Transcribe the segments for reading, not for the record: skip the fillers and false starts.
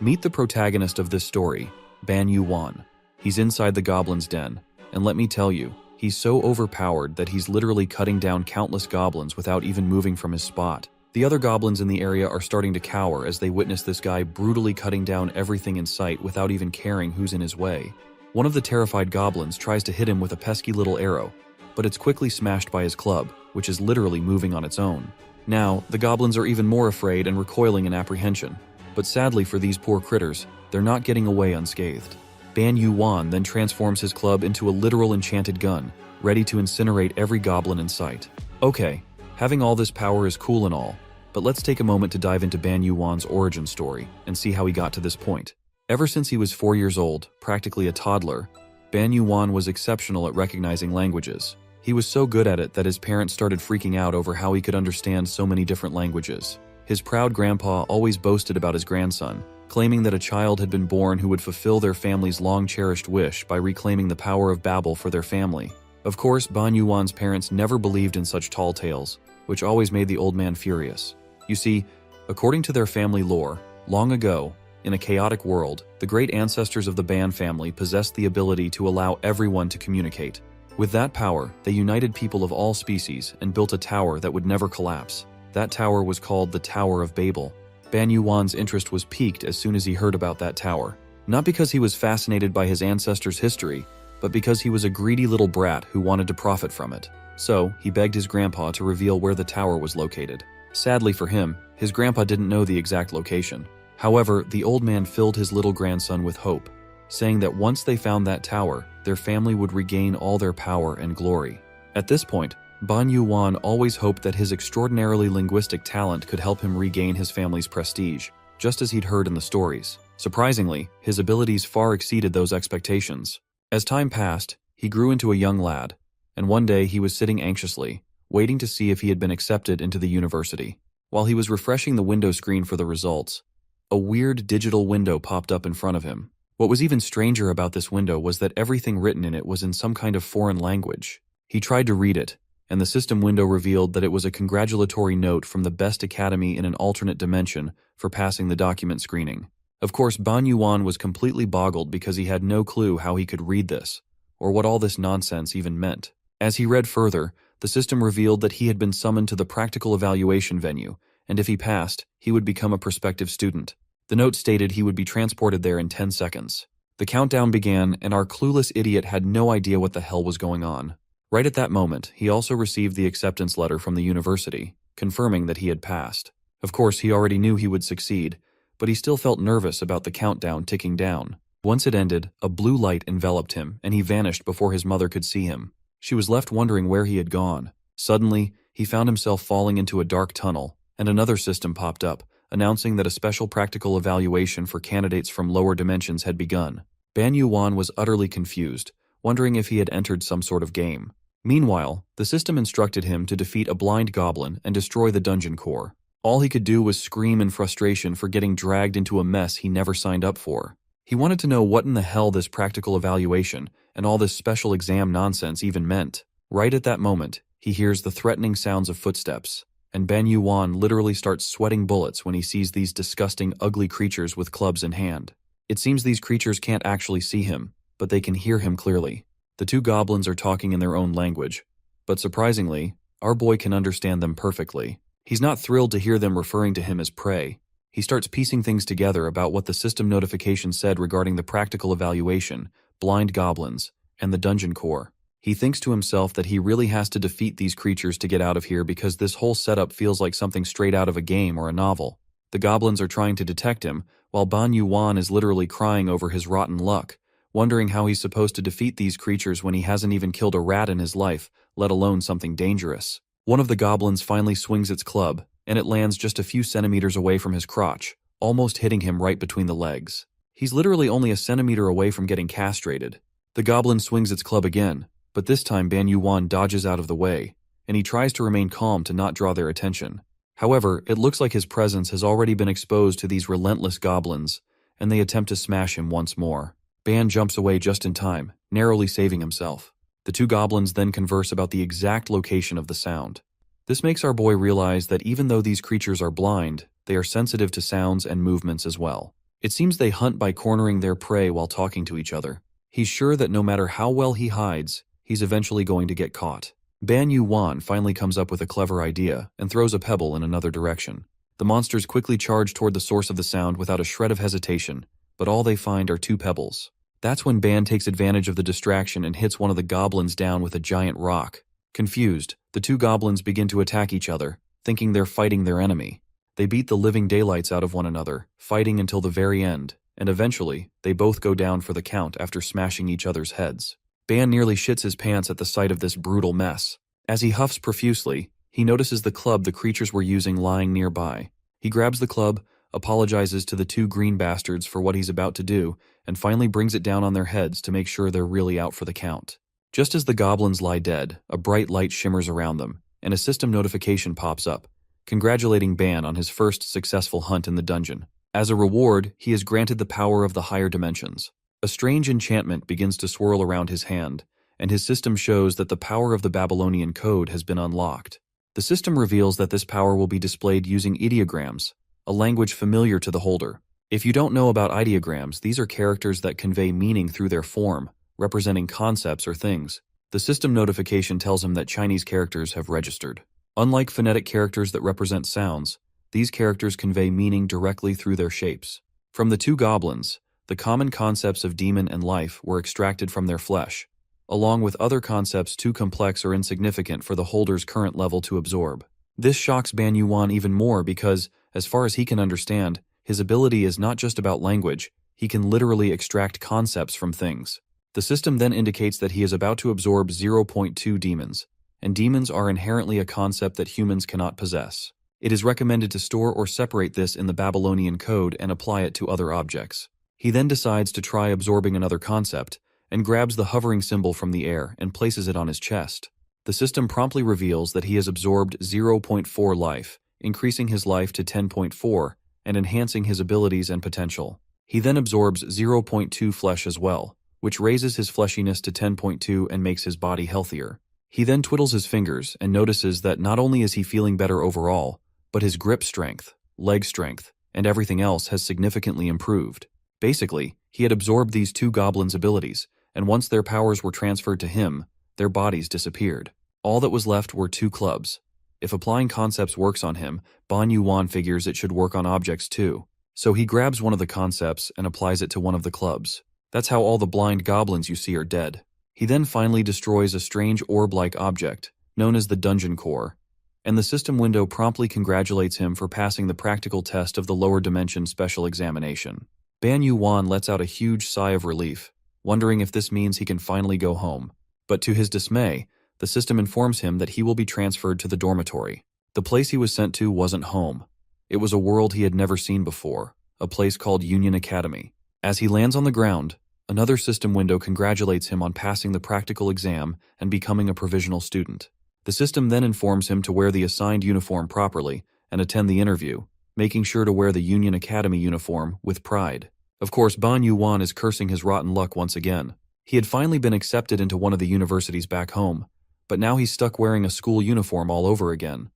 Meet the protagonist of this story, Ban Yuan. He's inside the goblin's den, and let me tell you, he's so overpowered that he's literally cutting down countless goblins without even moving from his spot. The other goblins in the area are starting to cower as they witness this guy brutally cutting down everything in sight without even caring who's in his way. One of the terrified goblins tries to hit him with a pesky little arrow, but it's quickly smashed by his club, which is literally moving on its own. Now, the goblins are even more afraid and recoiling in apprehension. But sadly for these poor critters, they're not getting away unscathed. Ban Yuan then transforms his club into a literal enchanted gun, ready to incinerate every goblin in sight. Okay, having all this power is cool and all, but let's take a moment to dive into Ban Yuan's origin story and see how he got to this point. Ever since he was 4 years old, practically a toddler, Ban Yuan was exceptional at recognizing languages. He was so good at it that his parents started freaking out over how he could understand so many different languages. His proud grandpa always boasted about his grandson, claiming that a child had been born who would fulfill their family's long-cherished wish by reclaiming the power of Babel for their family. Of course, Ban Yuan's parents never believed in such tall tales, which always made the old man furious. You see, according to their family lore, long ago, in a chaotic world, the great ancestors of the Ban family possessed the ability to allow everyone to communicate. With that power, they united people of all species and built a tower that would never collapse. That tower was called the Tower of Babel. Ban Yuan's interest was piqued as soon as he heard about that tower. Not because he was fascinated by his ancestors' history, but because he was a greedy little brat who wanted to profit from it. So, he begged his grandpa to reveal where the tower was located. Sadly for him, his grandpa didn't know the exact location. However, the old man filled his little grandson with hope, saying that once they found that tower, their family would regain all their power and glory. At this point, Ban Yuan always hoped that his extraordinarily linguistic talent could help him regain his family's prestige, just as he'd heard in the stories. Surprisingly, his abilities far exceeded those expectations. As time passed, he grew into a young lad, and one day he was sitting anxiously, waiting to see if he had been accepted into the university. While he was refreshing the window screen for the results, a weird digital window popped up in front of him. What was even stranger about this window was that everything written in it was in some kind of foreign language. He tried to read it, and the system window revealed that it was a congratulatory note from the best academy in an alternate dimension for passing the document screening. Of course, Ban Yuan was completely boggled because he had no clue how he could read this, or what all this nonsense even meant. As he read further, the system revealed that he had been summoned to the practical evaluation venue, and if he passed, he would become a prospective student. The note stated he would be transported there in 10 seconds. The countdown began, and our clueless idiot had no idea what the hell was going on. Right at that moment, he also received the acceptance letter from the university, confirming that he had passed. Of course, he already knew he would succeed, but he still felt nervous about the countdown ticking down. Once it ended, a blue light enveloped him, and he vanished before his mother could see him. She was left wondering where he had gone. Suddenly, he found himself falling into a dark tunnel, and another system popped up, announcing that a special practical evaluation for candidates from lower dimensions had begun. Ban Yuan was utterly confused, wondering if he had entered some sort of game. Meanwhile, the system instructed him to defeat a blind goblin and destroy the dungeon core. All he could do was scream in frustration for getting dragged into a mess he never signed up for. He wanted to know what in the hell this practical evaluation and all this special exam nonsense even meant. Right at that moment, he hears the threatening sounds of footsteps, and Ban Yuan literally starts sweating bullets when he sees these disgusting, ugly creatures with clubs in hand. It seems these creatures can't actually see him, but they can hear him clearly. The two goblins are talking in their own language, but surprisingly, our boy can understand them perfectly. He's not thrilled to hear them referring to him as prey. He starts piecing things together about what the system notification said regarding the practical evaluation, blind goblins, and the dungeon core. He thinks to himself that he really has to defeat these creatures to get out of here because this whole setup feels like something straight out of a game or a novel. The goblins are trying to detect him, while Ban Yuan is literally crying over his rotten luck, wondering how he's supposed to defeat these creatures when he hasn't even killed a rat in his life, let alone something dangerous. One of the goblins finally swings its club, and it lands just a few centimeters away from his crotch, almost hitting him right between the legs. He's literally only a centimeter away from getting castrated. The goblin swings its club again, but this time Ban Yuan dodges out of the way, and he tries to remain calm to not draw their attention. However, it looks like his presence has already been exposed to these relentless goblins, and they attempt to smash him once more. Ban jumps away just in time, narrowly saving himself. The two goblins then converse about the exact location of the sound. This makes our boy realize that even though these creatures are blind, they are sensitive to sounds and movements as well. It seems they hunt by cornering their prey while talking to each other. He's sure that no matter how well he hides, he's eventually going to get caught. Ban Yuan finally comes up with a clever idea and throws a pebble in another direction. The monsters quickly charge toward the source of the sound without a shred of hesitation, but all they find are 2 pebbles. That's when Ban takes advantage of the distraction and hits one of the goblins down with a giant rock. Confused, the 2 goblins begin to attack each other, thinking they're fighting their enemy. They beat the living daylights out of one another, fighting until the very end, and eventually, they both go down for the count after smashing each other's heads. Ban nearly shits his pants at the sight of this brutal mess. As he huffs profusely, he notices the club the creatures were using lying nearby. He grabs the club, apologizes to the 2 green bastards for what he's about to do, and finally brings it down on their heads to make sure they're really out for the count. Just as the goblins lie dead, a bright light shimmers around them, and a system notification pops up, congratulating Ban on his first successful hunt in the dungeon. As a reward, he is granted the power of the higher dimensions. A strange enchantment begins to swirl around his hand, and his system shows that the power of the Babylonian code has been unlocked. The system reveals that this power will be displayed using ideograms, a language familiar to the holder. If you don't know about ideograms, these are characters that convey meaning through their form, representing concepts or things. The system notification tells him that Chinese characters have registered. Unlike phonetic characters that represent sounds, these characters convey meaning directly through their shapes. From the 2 goblins, the common concepts of demon and life were extracted from their flesh, along with other concepts too complex or insignificant for the holder's current level to absorb. This shocks Ban Yuan even more because, as far as he can understand, his ability is not just about language, he can literally extract concepts from things. The system then indicates that he is about to absorb 0.2 demons, and demons are inherently a concept that humans cannot possess. It is recommended to store or separate this in the Babylonian code and apply it to other objects. He then decides to try absorbing another concept, and grabs the hovering symbol from the air and places it on his chest. The system promptly reveals that he has absorbed 0.4 life, increasing his life to 10.4 and enhancing his abilities and potential. He then absorbs 0.2 flesh as well, which raises his fleshiness to 10.2 and makes his body healthier. He then twiddles his fingers and notices that not only is he feeling better overall, but his grip strength, leg strength, and everything else has significantly improved. Basically, he had absorbed these 2 goblins' abilities, and once their powers were transferred to him, their bodies disappeared. All that was left were 2 clubs. If applying concepts works on him, Ban Yuan figures it should work on objects too. So he grabs one of the concepts and applies it to one of the clubs. That's how all the blind goblins you see are dead. He then finally destroys a strange orb-like object, known as the dungeon core, and the system window promptly congratulates him for passing the practical test of the lower dimension special examination. Ban Yuan lets out a huge sigh of relief, wondering if this means he can finally go home. But to his dismay, the system informs him that he will be transferred to the dormitory. The place he was sent to wasn't home. It was a world he had never seen before, a place called Union Academy. As he lands on the ground, another system window congratulates him on passing the practical exam and becoming a provisional student. The system then informs him to wear the assigned uniform properly and attend the interview, making sure to wear the Union Academy uniform with pride. Of course, Ban Yuan is cursing his rotten luck once again. He had finally been accepted into one of the universities back home, but now he's stuck wearing a school uniform all over again.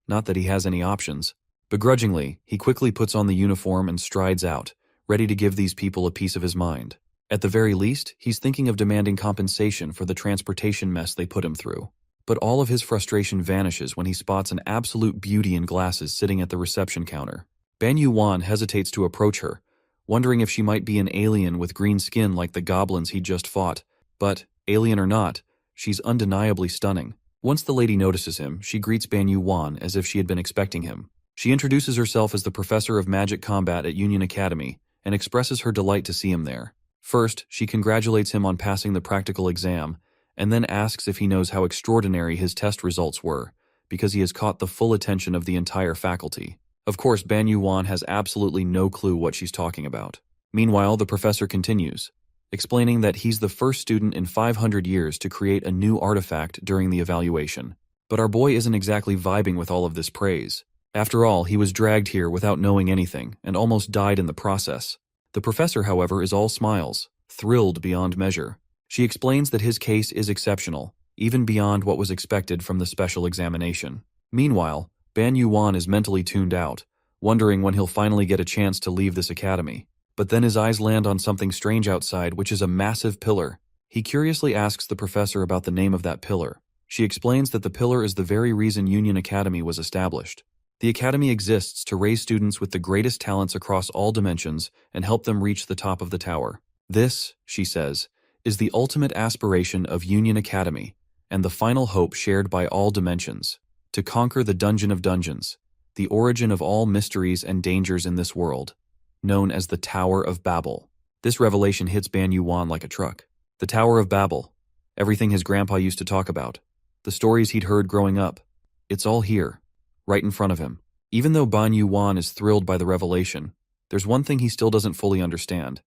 Not that he has any options. Begrudgingly, he quickly puts on the uniform and strides out, ready to give these people a piece of his mind. At the very least, he's thinking of demanding compensation for the transportation mess they put him through. But all of his frustration vanishes when he spots an absolute beauty in glasses sitting at the reception counter. Ban Yuan hesitates to approach her, wondering if she might be an alien with green skin like the goblins he just fought. But, alien or not, she's undeniably stunning. Once the lady notices him, she greets Ban Yuan as if she had been expecting him. She introduces herself as the professor of magic combat at Union Academy and expresses her delight to see him there. First, she congratulates him on passing the practical exam, and then asks if he knows how extraordinary his test results were, because he has caught the full attention of the entire faculty. Of course, Ban Yuan has absolutely no clue what she's talking about. Meanwhile, the professor continues, explaining that he's the first student in 500 years to create a new artifact during the evaluation. But our boy isn't exactly vibing with all of this praise. After all, he was dragged here without knowing anything and almost died in the process. The professor, however, is all smiles, thrilled beyond measure. She explains that his case is exceptional, even beyond what was expected from the special examination. Meanwhile, Ban Yuan is mentally tuned out, wondering when he'll finally get a chance to leave this academy. But then his eyes land on something strange outside, which is a massive pillar. He curiously asks the professor about the name of that pillar. She explains that the pillar is the very reason Union Academy was established. The academy exists to raise students with the greatest talents across all dimensions and help them reach the top of the tower. This, she says, is the ultimate aspiration of Union Academy and the final hope shared by all dimensions, to conquer the Dungeon of Dungeons, the origin of all mysteries and dangers in this world, known as the Tower of Babel. This revelation hits Ban Yuan like a truck. The Tower of Babel, everything his grandpa used to talk about, the stories he'd heard growing up, it's all here, right in front of him. Even though Ban Yuan is thrilled by the revelation, there's one thing he still doesn't fully understand.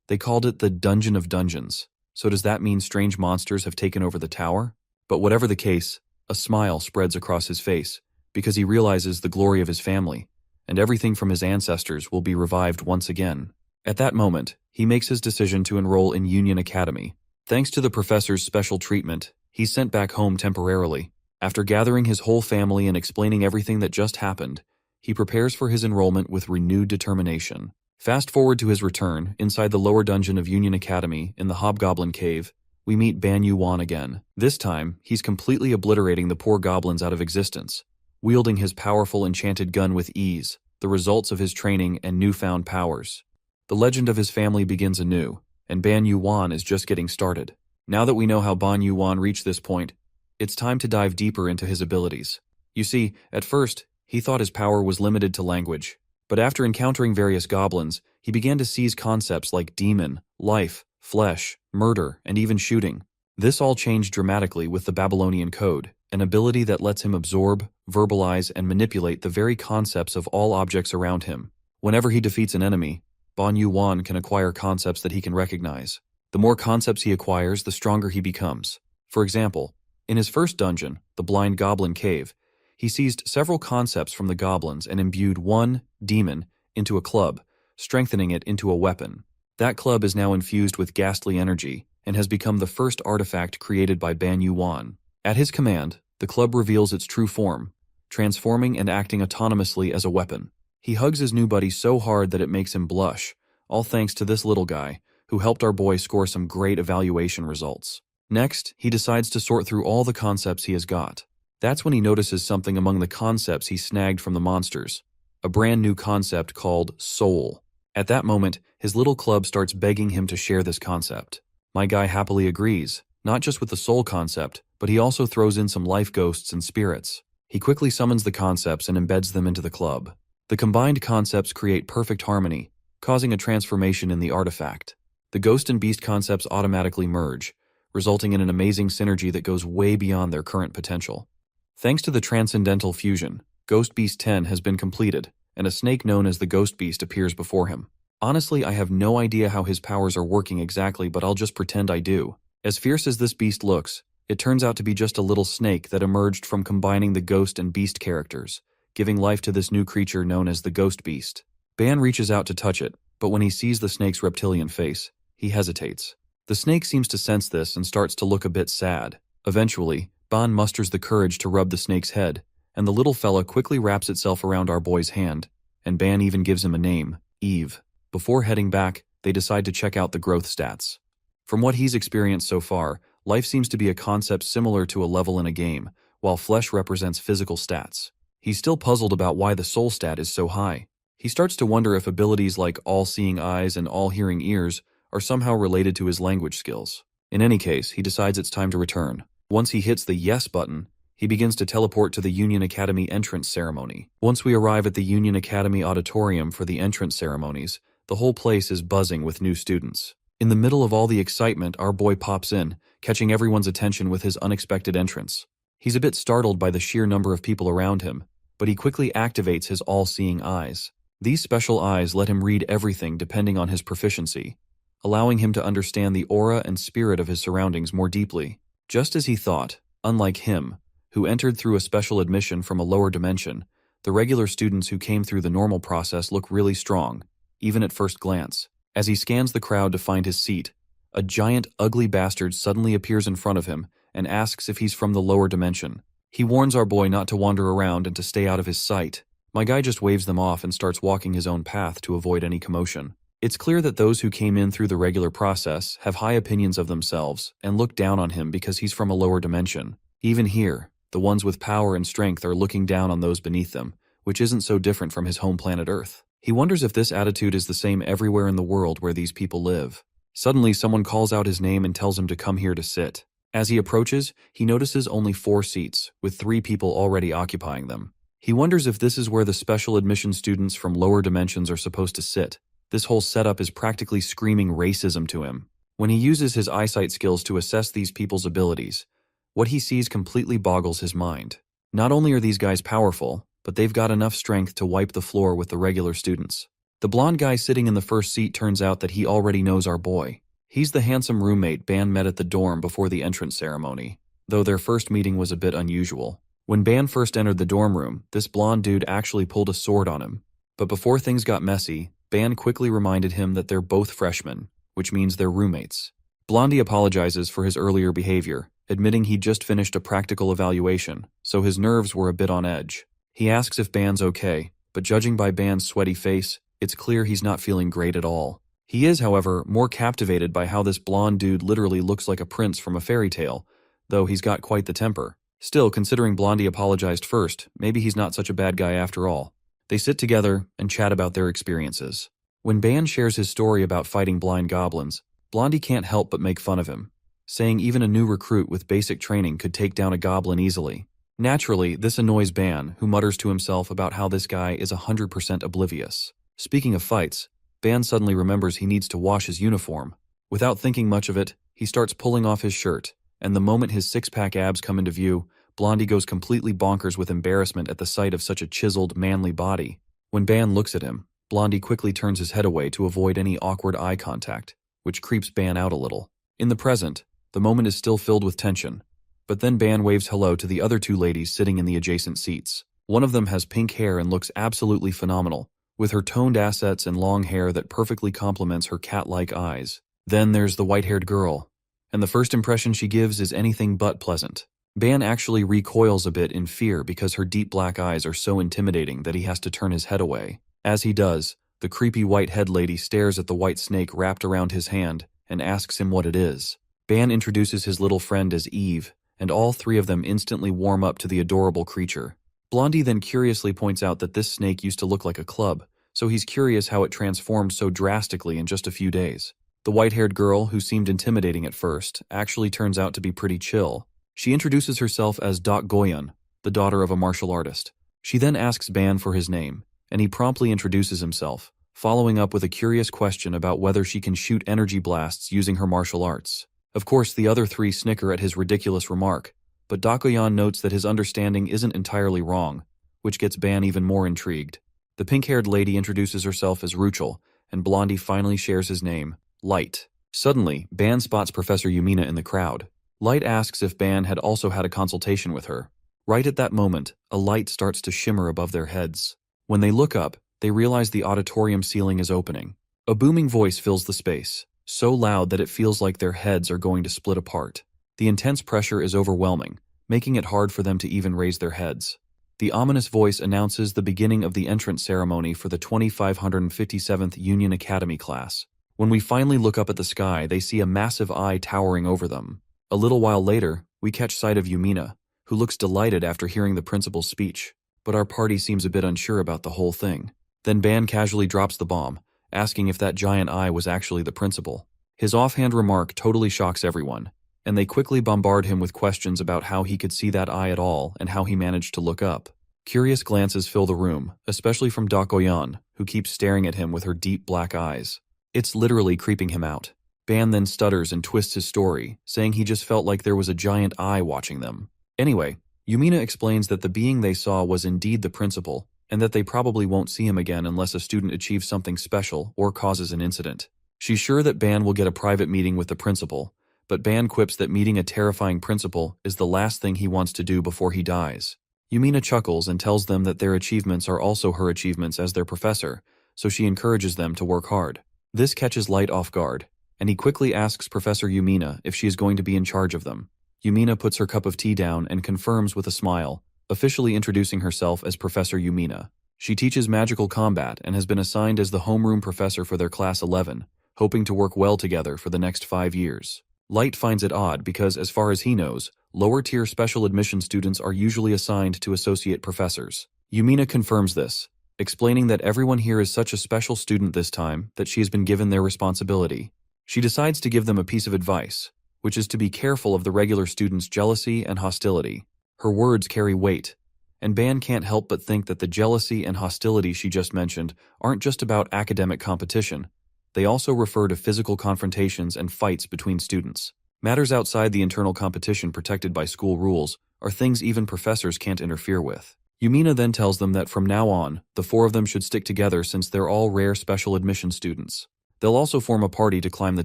They called it the Dungeon of Dungeons, so does that mean strange monsters have taken over the tower? But whatever the case, a smile spreads across his face, because he realizes the glory of his family, and everything from his ancestors will be revived once again. At that moment, he makes his decision to enroll in Union Academy. Thanks to the professor's special treatment, he's sent back home temporarily. After gathering his whole family and explaining everything that just happened, he prepares for his enrollment with renewed determination. Fast forward to his return, inside the lower dungeon of Union Academy in the Hobgoblin Cave, we meet Ban Yuan again. This time, he's completely obliterating the poor goblins out of existence, wielding his powerful enchanted gun with ease, the results of his training and newfound powers. The legend of his family begins anew, and Ban Yuan is just getting started. Now that we know how Ban Yuan reached this point, it's time to dive deeper into his abilities. You see, at first, he thought his power was limited to language, but after encountering various goblins, he began to seize concepts like demon, life, flesh, murder, and even shooting. This all changed dramatically with the Babylonian Code, an ability that lets him absorb, verbalize, and manipulate the very concepts of all objects around him. Whenever he defeats an enemy, Ban Yuan can acquire concepts that he can recognize. The more concepts he acquires, the stronger he becomes. For example, in his first dungeon, the Blind Goblin Cave, he seized several concepts from the goblins and imbued one, demon, into a club, strengthening it into a weapon. That club is now infused with ghastly energy and has become the first artifact created by Ban Yuan. At his command, the club reveals its true form, transforming and acting autonomously as a weapon. He hugs his new buddy so hard that it makes him blush, all thanks to this little guy, who helped our boy score some great evaluation results. Next, he decides to sort through all the concepts he has got. That's when he notices something among the concepts he snagged from the monsters, a brand new concept called soul. At that moment, his little club starts begging him to share this concept. My guy happily agrees, not just with the soul concept, but he also throws in some life ghosts and spirits. He quickly summons the concepts and embeds them into the club. The combined concepts create perfect harmony, causing a transformation in the artifact. The ghost and beast concepts automatically merge, resulting in an amazing synergy that goes way beyond their current potential. Thanks to the transcendental fusion, Ghost Beast 10 has been completed, and a snake known as the Ghost Beast appears before him. Honestly, I have no idea how his powers are working exactly, but I'll just pretend I do. As fierce as this beast looks, it turns out to be just a little snake that emerged from combining the ghost and beast characters, giving life to this new creature known as the Ghost Beast. Ban reaches out to touch it, but when he sees the snake's reptilian face, he hesitates. The snake seems to sense this and starts to look a bit sad. Eventually, Ban musters the courage to rub the snake's head, and the little fella quickly wraps itself around our boy's hand, and Ban even gives him a name, Eve. Before heading back, they decide to check out the growth stats. From what he's experienced so far, life seems to be a concept similar to a level in a game, while flesh represents physical stats. He's still puzzled about why the soul stat is so high. He starts to wonder if abilities like all-seeing eyes and all-hearing ears are somehow related to his language skills. In any case, he decides it's time to return. Once he hits the yes button, he begins to teleport to the Union Academy entrance ceremony. Once we arrive at the Union Academy auditorium for the entrance ceremonies, the whole place is buzzing with new students. In the middle of all the excitement, our boy pops in, catching everyone's attention with his unexpected entrance. He's a bit startled by the sheer number of people around him, but he quickly activates his all-seeing eyes. These special eyes let him read everything depending on his proficiency, allowing him to understand the aura and spirit of his surroundings more deeply. Just as he thought, unlike him, who entered through a special admission from a lower dimension, the regular students who came through the normal process look really strong, even at first glance. As he scans the crowd to find his seat, a giant, ugly bastard suddenly appears in front of him and asks if he's from the lower dimension. He warns our boy not to wander around and to stay out of his sight. My guy just waves them off and starts walking his own path to avoid any commotion. It's clear that those who came in through the regular process have high opinions of themselves and look down on him because he's from a lower dimension. Even here, the ones with power and strength are looking down on those beneath them, which isn't so different from his home planet Earth. He wonders if this attitude is the same everywhere in the world where these people live. Suddenly, someone calls out his name and tells him to come here to sit. As he approaches, he notices only 4 seats, with 3 people already occupying them. He wonders if this is where the special admission students from lower dimensions are supposed to sit. This whole setup is practically screaming racism to him. When he uses his eyesight skills to assess these people's abilities, what he sees completely boggles his mind. Not only are these guys powerful, but they've got enough strength to wipe the floor with the regular students. The blonde guy sitting in the first seat turns out that he already knows our boy. He's the handsome roommate Ban met at the dorm before the entrance ceremony, though their first meeting was a bit unusual. When Ban first entered the dorm room, this blonde dude actually pulled a sword on him. But before things got messy, Ban quickly reminded him that they're both freshmen, which means they're roommates. Blondie apologizes for his earlier behavior, admitting he'd just finished a practical evaluation, so his nerves were a bit on edge. He asks if Ban's okay, but judging by Ban's sweaty face, it's clear he's not feeling great at all. He is, however, more captivated by how this blonde dude literally looks like a prince from a fairy tale, though he's got quite the temper. Still, considering Blondie apologized first, maybe he's not such a bad guy after all. They sit together and chat about their experiences. When Ban shares his story about fighting blind goblins, Blondie can't help but make fun of him, saying even a new recruit with basic training could take down a goblin easily. Naturally, this annoys Ban, who mutters to himself about how this guy is 100% oblivious. Speaking of fights, Ban suddenly remembers he needs to wash his uniform. Without thinking much of it, he starts pulling off his shirt, and the moment his six-pack abs come into view, Blondie goes completely bonkers with embarrassment at the sight of such a chiseled, manly body. When Ban looks at him, Blondie quickly turns his head away to avoid any awkward eye contact, which creeps Ban out a little. In the present, the moment is still filled with tension, but then Ban waves hello to the other 2 ladies sitting in the adjacent seats. One of them has pink hair and looks absolutely phenomenal, with her toned assets and long hair that perfectly complements her cat-like eyes. Then there's the white-haired girl, and the first impression she gives is anything but pleasant. Ban actually recoils a bit in fear because her deep black eyes are so intimidating that he has to turn his head away. As he does, the creepy white-head lady stares at the white snake wrapped around his hand and asks him what it is. Ban introduces his little friend as Eve, and all 3 of them instantly warm up to the adorable creature. Blondie then curiously points out that this snake used to look like a club, so he's curious how it transformed so drastically in just a few days. The white-haired girl, who seemed intimidating at first, actually turns out to be pretty chill. She introduces herself as Dak Goyun, the daughter of a martial artist. She then asks Ban for his name, and he promptly introduces himself, following up with a curious question about whether she can shoot energy blasts using her martial arts. Of course, the other 3 snicker at his ridiculous remark, but Dak Goyun notes that his understanding isn't entirely wrong, which gets Ban even more intrigued. The pink-haired lady introduces herself as Ruchel, and Blondie finally shares his name, Light. Suddenly, Ban spots Professor Yumina in the crowd. Light asks if Ban had also had a consultation with her. Right at that moment, a light starts to shimmer above their heads. When they look up, they realize the auditorium ceiling is opening. A booming voice fills the space, so loud that it feels like their heads are going to split apart. The intense pressure is overwhelming, making it hard for them to even raise their heads. The ominous voice announces the beginning of the entrance ceremony for the 2557th Union Academy class. When we finally look up at the sky, they see a massive eye towering over them. A little while later, we catch sight of Yumina, who looks delighted after hearing the principal's speech, but our party seems a bit unsure about the whole thing. Then Ban casually drops the bomb, asking if that giant eye was actually the principal. His offhand remark totally shocks everyone, and they quickly bombard him with questions about how he could see that eye at all and how he managed to look up. Curious glances fill the room, especially from Dak Goyun, who keeps staring at him with her deep black eyes. It's literally creeping him out. Ban then stutters and twists his story, saying he just felt like there was a giant eye watching them. Anyway, Yumina explains that the being they saw was indeed the principal, and that they probably won't see him again unless a student achieves something special or causes an incident. She's sure that Ban will get a private meeting with the principal, but Ban quips that meeting a terrifying principal is the last thing he wants to do before he dies. Yumina chuckles and tells them that their achievements are also her achievements as their professor, so she encourages them to work hard. This catches Light off guard, and he quickly asks Professor Yumina if she is going to be in charge of them. Yumina puts her cup of tea down and confirms with a smile, officially introducing herself as Professor Yumina. She teaches magical combat and has been assigned as the homeroom professor for their class 11, hoping to work well together for the next 5 years. Light finds it odd because, as far as he knows, lower-tier special admission students are usually assigned to associate professors. Yumina confirms this, explaining that everyone here is such a special student this time that she has been given their responsibility. She decides to give them a piece of advice, which is to be careful of the regular students' jealousy and hostility. Her words carry weight, and Ban can't help but think that the jealousy and hostility she just mentioned aren't just about academic competition. They also refer to physical confrontations and fights between students. Matters outside the internal competition protected by school rules are things even professors can't interfere with. Yumina then tells them that from now on, the 4 of them should stick together since they're all rare special admission students. They'll also form a party to climb the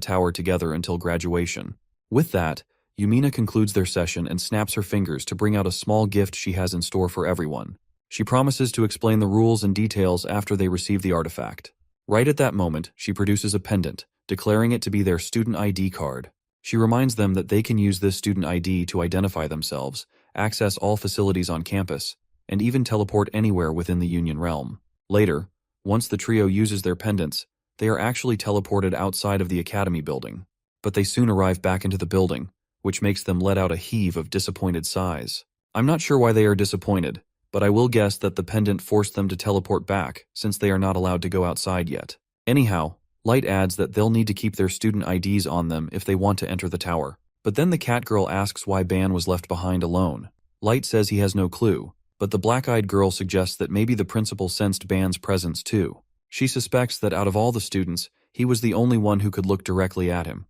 tower together until graduation. With that, Yumina concludes their session and snaps her fingers to bring out a small gift she has in store for everyone. She promises to explain the rules and details after they receive the artifact. Right at that moment, she produces a pendant, declaring it to be their student ID card. She reminds them that they can use this student ID to identify themselves, access all facilities on campus, and even teleport anywhere within the Union realm. Later, once the trio uses their pendants, they are actually teleported outside of the academy building. But they soon arrive back into the building, which makes them let out a heave of disappointed sighs. I'm not sure why they are disappointed, but I will guess that the pendant forced them to teleport back, since they are not allowed to go outside yet. Anyhow, Light adds that they'll need to keep their student IDs on them if they want to enter the tower. But then the cat girl asks why Ban was left behind alone. Light says he has no clue, but the black-eyed girl suggests that maybe the principal sensed Ban's presence too. She suspects that out of all the students, he was the only one who could look directly at him.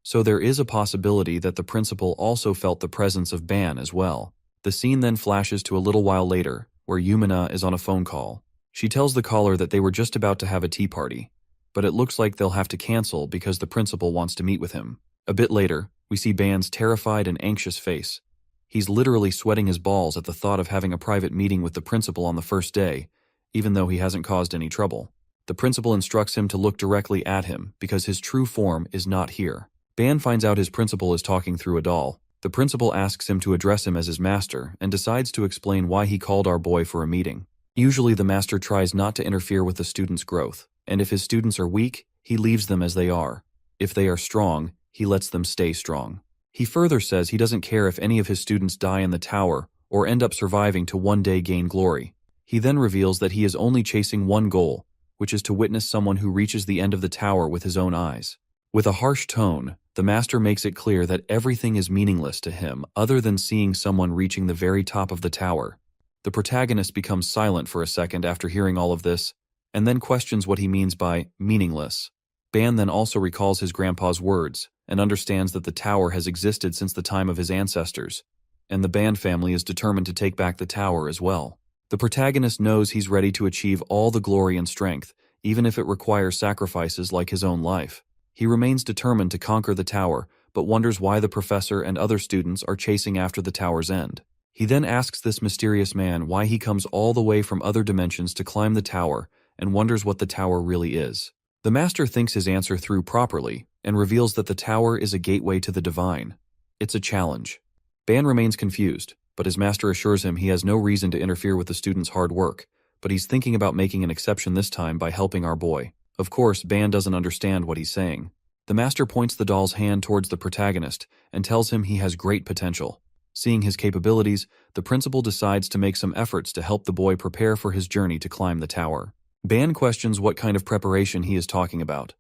So there is a possibility that the principal also felt the presence of Ban as well. The scene then flashes to a little while later, where Yumina is on a phone call. She tells the caller that they were just about to have a tea party, but it looks like they'll have to cancel because the principal wants to meet with him. A bit later, we see Ban's terrified and anxious face. He's literally sweating his balls at the thought of having a private meeting with the principal on the first day, even though he hasn't caused any trouble. The principal instructs him to look directly at him because his true form is not here. Ban finds out his principal is talking through a doll. The principal asks him to address him as his master and decides to explain why he called our boy for a meeting. Usually the master tries not to interfere with the students' growth, and if his students are weak, he leaves them as they are. If they are strong, he lets them stay strong. He further says he doesn't care if any of his students die in the tower or end up surviving to one day gain glory. He then reveals that he is only chasing one goal, which is to witness someone who reaches the end of the tower with his own eyes. With a harsh tone, the master makes it clear that everything is meaningless to him other than seeing someone reaching the very top of the tower. The protagonist becomes silent for a second after hearing all of this, and then questions what he means by meaningless. Ban then also recalls his grandpa's words and understands that the tower has existed since the time of his ancestors, and the Ban family is determined to take back the tower as well. The protagonist knows he's ready to achieve all the glory and strength, even if it requires sacrifices like his own life. He remains determined to conquer the tower, but wonders why the professor and other students are chasing after the tower's end. He then asks this mysterious man why he comes all the way from other dimensions to climb the tower and wonders what the tower really is. The master thinks his answer through properly and reveals that the tower is a gateway to the divine. It's a challenge. Ban remains confused, but his master assures him he has no reason to interfere with the student's hard work, but he's thinking about making an exception this time by helping our boy. Of course, Ban doesn't understand what he's saying. The master points the doll's hand towards the protagonist and tells him he has great potential. Seeing his capabilities, the principal decides to make some efforts to help the boy prepare for his journey to climb the tower. Ban questions what kind of preparation he is talking about.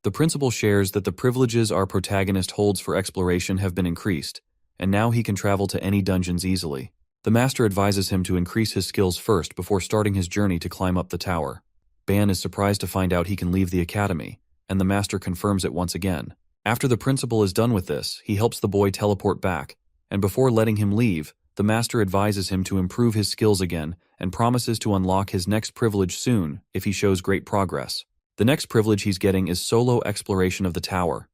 The principal shares that the privileges our protagonist holds for exploration have been increased, and now he can travel to any dungeons easily. The master advises him to increase his skills first before starting his journey to climb up the tower. Ban is surprised to find out he can leave the academy, and the master confirms it once again. After the principal is done with this, he helps the boy teleport back, and before letting him leave, the master advises him to improve his skills again and promises to unlock his next privilege soon if he shows great progress. The next privilege he's getting is solo exploration of the tower.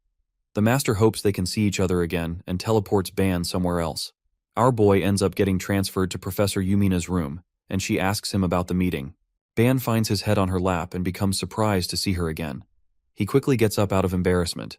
The master hopes they can see each other again and teleports Ban somewhere else. Our boy ends up getting transferred to Professor Yumina's room, and she asks him about the meeting. Ban finds his head on her lap and becomes surprised to see her again. He quickly gets up out of embarrassment.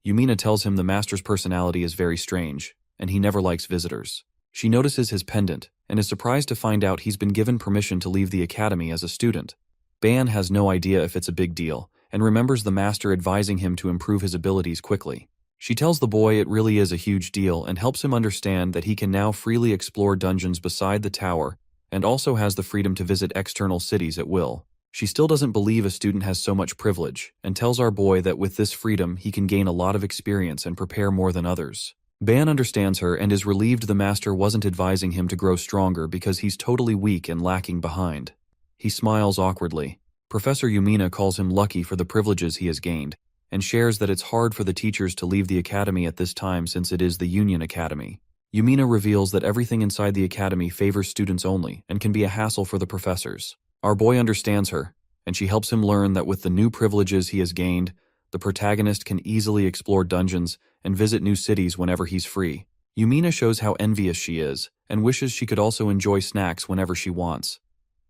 Yumina tells him the master's personality is very strange, and he never likes visitors. She notices his pendant and is surprised to find out he's been given permission to leave the academy as a student. Ban has no idea if it's a big deal and remembers the master advising him to improve his abilities quickly. She tells the boy it really is a huge deal and helps him understand that he can now freely explore dungeons beside the tower and also has the freedom to visit external cities at will. She still doesn't believe a student has so much privilege and tells our boy that with this freedom he can gain a lot of experience and prepare more than others. Ban understands her and is relieved the master wasn't advising him to grow stronger because he's totally weak and lacking behind. He smiles awkwardly. Professor Yumina calls him lucky for the privileges he has gained and shares that it's hard for the teachers to leave the academy at this time since it is the Union Academy. Yumina reveals that everything inside the academy favors students only and can be a hassle for the professors. Our boy understands her, and she helps him learn that with the new privileges he has gained, the protagonist can easily explore dungeons and visit new cities whenever he's free. Yumina shows how envious she is and wishes she could also enjoy snacks whenever she wants.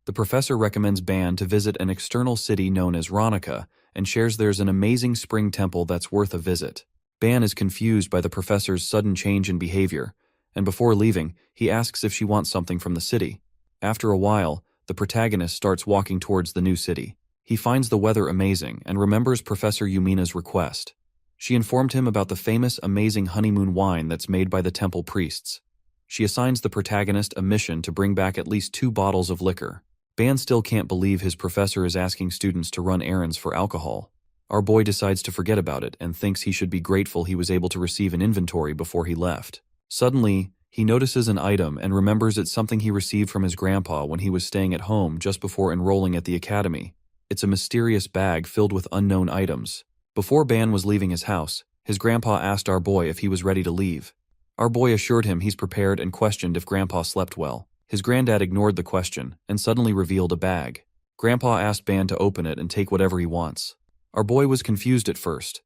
The professor recommends Ban to visit an external city known as Ronica and shares there's an amazing spring temple that's worth a visit. Ban is confused by the professor's sudden change in behavior, and before leaving, he asks if she wants something from the city. After a while, the protagonist starts walking towards the new city. He finds the weather amazing and remembers Professor Yumina's request. She informed him about the famous amazing honeymoon wine that's made by the temple priests. She assigns the protagonist a mission to bring back at least 2 bottles of liquor. Ban still can't believe his professor is asking students to run errands for alcohol. Our boy decides to forget about it and thinks he should be grateful he was able to receive an inventory before he left. Suddenly, he notices an item and remembers it's something he received from his grandpa when he was staying at home just before enrolling at the academy. It's a mysterious bag filled with unknown items. Before Ban was leaving his house, his grandpa asked our boy if he was ready to leave. Our boy assured him he's prepared and questioned if grandpa slept well. His granddad ignored the question and suddenly revealed a bag. Grandpa asked Ban to open it and take whatever he wants. Our boy was confused at first,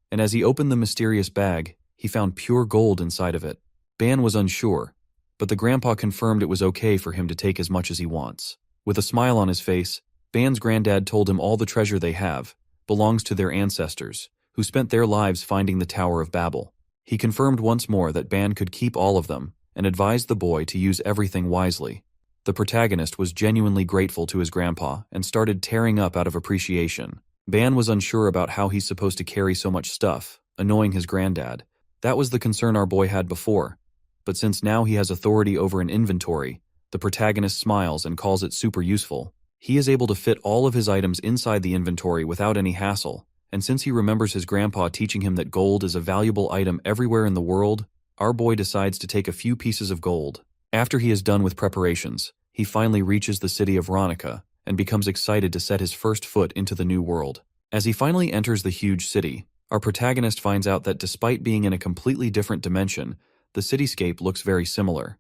and as he opened the mysterious bag, he found pure gold inside of it. Ban was unsure, but the grandpa confirmed it was okay for him to take as much as he wants. With a smile on his face, Ban's granddad told him all the treasure they have belongs to their ancestors, who spent their lives finding the Tower of Babel. He confirmed once more that Ban could keep all of them and advised the boy to use everything wisely. The protagonist was genuinely grateful to his grandpa and started tearing up out of appreciation. Ban was unsure about how he's supposed to carry so much stuff, annoying his granddad. That was the concern our boy had before. But since now he has authority over an inventory, the protagonist smiles and calls it super useful. He is able to fit all of his items inside the inventory without any hassle, and since he remembers his grandpa teaching him that gold is a valuable item everywhere in the world, our boy decides to take a few pieces of gold. After he is done with preparations, he finally reaches the city of Ronica and becomes excited to set his first foot into the new world. As he finally enters the huge city, our protagonist finds out that despite being in a completely different dimension, the cityscape looks very similar.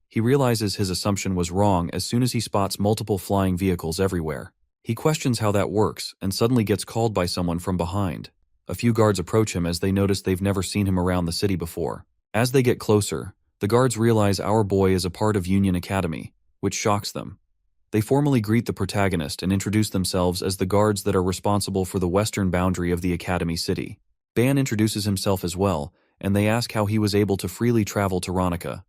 He realizes his assumption was wrong as soon as he spots multiple flying vehicles everywhere. He questions how that works and suddenly gets called by someone from behind. A few guards approach him as they notice they've never seen him around the city before. As they get closer, the guards realize our boy is a part of Union Academy, which shocks them. They formally greet the protagonist and introduce themselves as the guards that are responsible for the western boundary of the Academy city. Ban introduces himself as well, and they ask how he was able to freely travel to Ronica.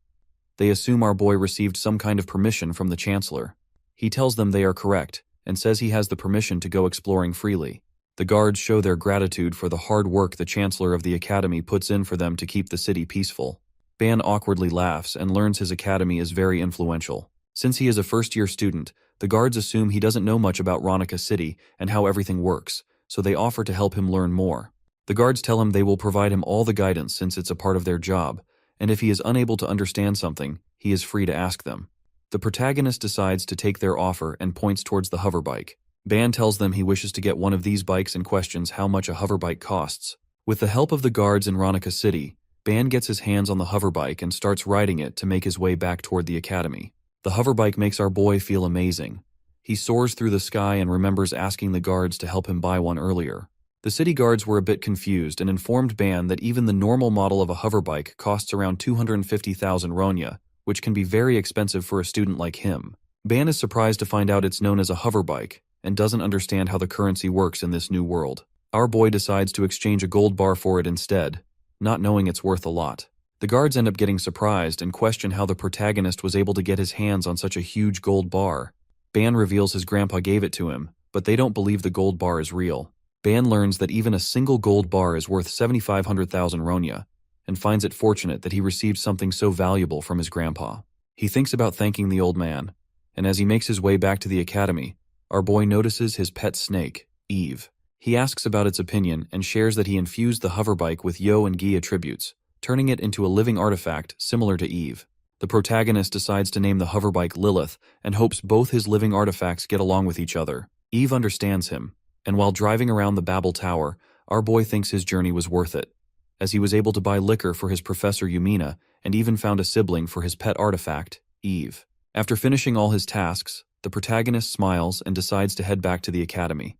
They assume our boy received some kind of permission from the Chancellor. He tells them they are correct, and says he has the permission to go exploring freely. The guards show their gratitude for the hard work the Chancellor of the Academy puts in for them to keep the city peaceful. Ban awkwardly laughs and learns his academy is very influential. Since he is a first-year student, the guards assume he doesn't know much about Ronica City and how everything works, so they offer to help him learn more. The guards tell him they will provide him all the guidance since it's a part of their job, and if he is unable to understand something, he is free to ask them. The protagonist decides to take their offer and points towards the hoverbike. Ban tells them he wishes to get one of these bikes and questions how much a hoverbike costs. With the help of the guards in Ronica City, Ban gets his hands on the hoverbike and starts riding it to make his way back toward the academy. The hoverbike makes our boy feel amazing. He soars through the sky and remembers asking the guards to help him buy one earlier. The city guards were a bit confused and informed Ban that even the normal model of a hoverbike costs around 250,000 ronya, which can be very expensive for a student like him. Ban is surprised to find out it's known as a hoverbike, and doesn't understand how the currency works in this new world. Our boy decides to exchange a gold bar for it instead, not knowing it's worth a lot. The guards end up getting surprised and question how the protagonist was able to get his hands on such a huge gold bar. Ban reveals his grandpa gave it to him, but they don't believe the gold bar is real. Ban learns that even a single gold bar is worth 7,500,000 ronya, and finds it fortunate that he received something so valuable from his grandpa. He thinks about thanking the old man, and as he makes his way back to the academy, our boy notices his pet snake, Eve. He asks about its opinion and shares that he infused the hoverbike with Yo and Gi attributes, turning it into a living artifact similar to Eve. The protagonist decides to name the hoverbike Lilith and hopes both his living artifacts get along with each other. Eve understands him, and while driving around the Babel Tower, our boy thinks his journey was worth it, as he was able to buy liquor for his professor Yumina and even found a sibling for his pet artifact, Eve. After finishing all his tasks, the protagonist smiles and decides to head back to the academy.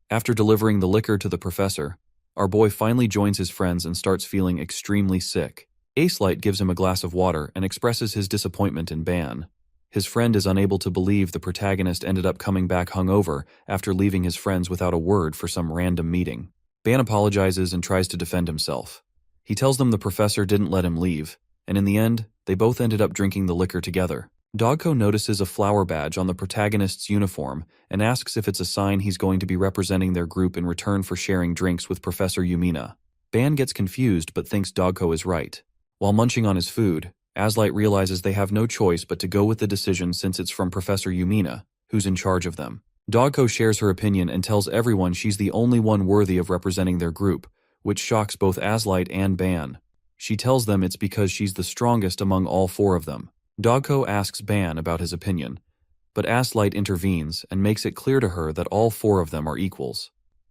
After delivering the liquor to the professor, our boy finally joins his friends and starts feeling extremely sick. Acelight gives him a glass of water and expresses his disappointment in Ban. His friend is unable to believe the protagonist ended up coming back hungover after leaving his friends without a word for some random meeting. Ban apologizes and tries to defend himself. He tells them the professor didn't let him leave, and in the end, they both ended up drinking the liquor together. Dogko notices a flower badge on the protagonist's uniform and asks if it's a sign he's going to be representing their group in return for sharing drinks with Professor Yumina. Ban gets confused but thinks Dogko is right. While munching on his food, Aslight realizes they have no choice but to go with the decision since it's from Professor Yumina, who's in charge of them. Dogko shares her opinion and tells everyone she's the only one worthy of representing their group, which shocks both Aslight and Ban. She tells them it's because she's the strongest among all four of them. Dogko asks Ban about his opinion, but Aslight intervenes and makes it clear to her that all four of them are equals.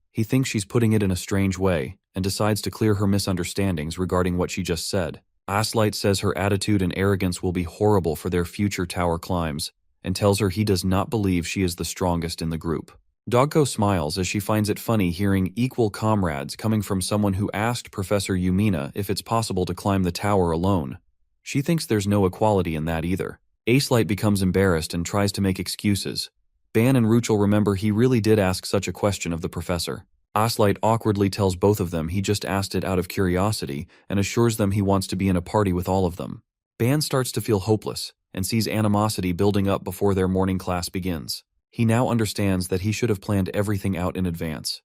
He thinks she's putting it in a strange way and decides to clear her misunderstandings regarding what she just said. Aslight says her attitude and arrogance will be horrible for their future tower climbs and tells her he does not believe she is the strongest in the group. Dogko smiles as she finds it funny hearing equal comrades coming from someone who asked Professor Yumina if it's possible to climb the tower alone. She thinks there's no equality in that either. Acelight becomes embarrassed and tries to make excuses. Ban and Ruchel remember he really did ask such a question of the professor. Aslight awkwardly tells both of them he just asked it out of curiosity and assures them he wants to be in a party with all of them. Ban starts to feel hopeless and sees animosity building up before their morning class begins. He now understands that he should have planned everything out in advance.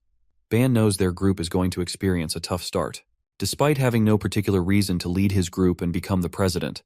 Ban knows their group is going to experience a tough start. Despite having no particular reason to lead his group and become the president,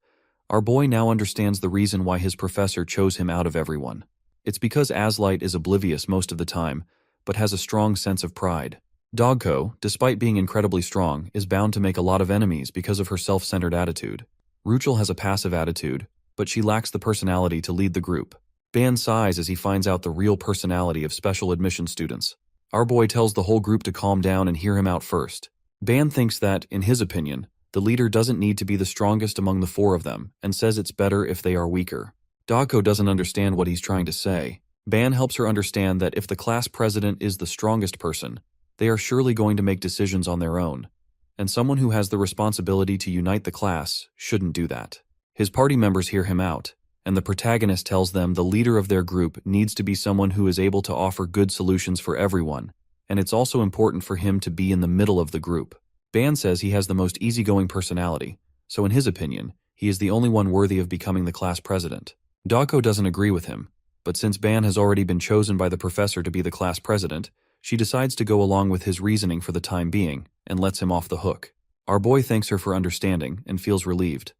our boy now understands the reason why his professor chose him out of everyone. It's because Aslight is oblivious most of the time, but has a strong sense of pride. Dogko, despite being incredibly strong, is bound to make a lot of enemies because of her self-centered attitude. Ruchel has a passive attitude, but she lacks the personality to lead the group. Ban sighs as he finds out the real personality of special admission students. Our boy tells the whole group to calm down and hear him out first. Ban thinks that, in his opinion, the leader doesn't need to be the strongest among the four of them and says it's better if they are weaker. Dogko doesn't understand what he's trying to say. Ban helps her understand that if the class president is the strongest person, they are surely going to make decisions on their own, and someone who has the responsibility to unite the class shouldn't do that. His party members hear him out, and the protagonist tells them the leader of their group needs to be someone who is able to offer good solutions for everyone, and it's also important for him to be in the middle of the group. Ban says he has the most easygoing personality, so in his opinion, he is the only one worthy of becoming the class president. Dogko doesn't agree with him, but since Ban has already been chosen by the professor to be the class president, she decides to go along with his reasoning for the time being and lets him off the hook. Our boy thanks her for understanding and feels relieved.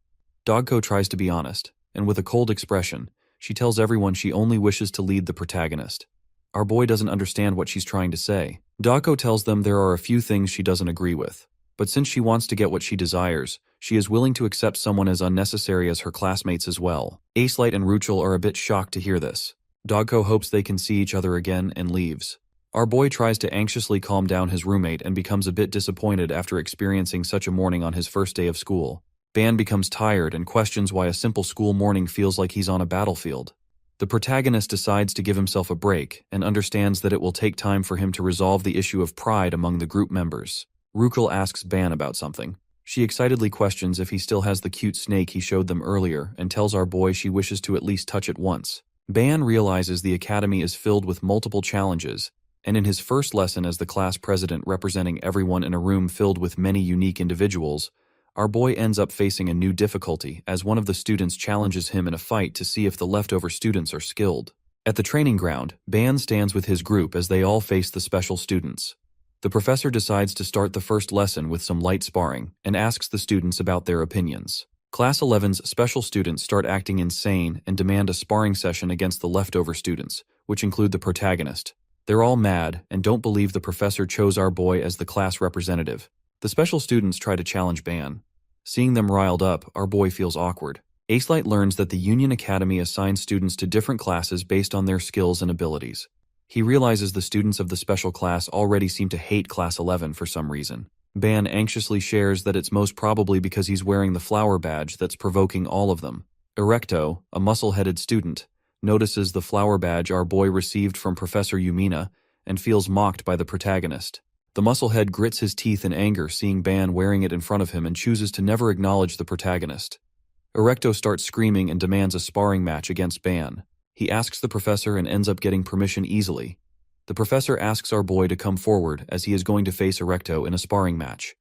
Dogko tries to be honest, and with a cold expression, she tells everyone she only wishes to lead the protagonist. Our boy doesn't understand what she's trying to say. Dogko tells them there are a few things she doesn't agree with, but since she wants to get what she desires, she is willing to accept someone as unnecessary as her classmates as well. Acelight and Ruchel are a bit shocked to hear this. Dogko hopes they can see each other again and leaves. Our boy tries to anxiously calm down his roommate and becomes a bit disappointed after experiencing such a morning on his first day of school. Ban becomes tired and questions why a simple school morning feels like he's on a battlefield. The protagonist decides to give himself a break and understands that it will take time for him to resolve the issue of pride among the group members. Ruchel asks Ban about something. She excitedly questions if he still has the cute snake he showed them earlier and tells our boy she wishes to at least touch it once. Ban realizes the academy is filled with multiple challenges, and in his first lesson as the class president representing everyone in a room filled with many unique individuals, our boy ends up facing a new difficulty as one of the students challenges him in a fight to see if the leftover students are skilled. At the training ground, Ban stands with his group as they all face the special students. The professor decides to start the first lesson with some light sparring and asks the students about their opinions. Class 11's special students start acting insane and demand a sparring session against the leftover students, which include the protagonist. They're all mad and don't believe the professor chose our boy as the class representative. The special students try to challenge Ban. Seeing them riled up, our boy feels awkward. Acelight learns that the Union Academy assigns students to different classes based on their skills and abilities. He realizes the students of the special class already seem to hate Class 11 for some reason. Ban anxiously shares that it's most probably because he's wearing the flower badge that's provoking all of them. Erecto, a muscle-headed student, notices the flower badge our boy received from Professor Yumina and feels mocked by the protagonist. The musclehead grits his teeth in anger seeing Ban wearing it in front of him and chooses to never acknowledge the protagonist. Erecto starts screaming and demands a sparring match against Ban. He asks the professor and ends up getting permission easily. The professor asks our boy to come forward as he is going to face Erecto in a sparring match.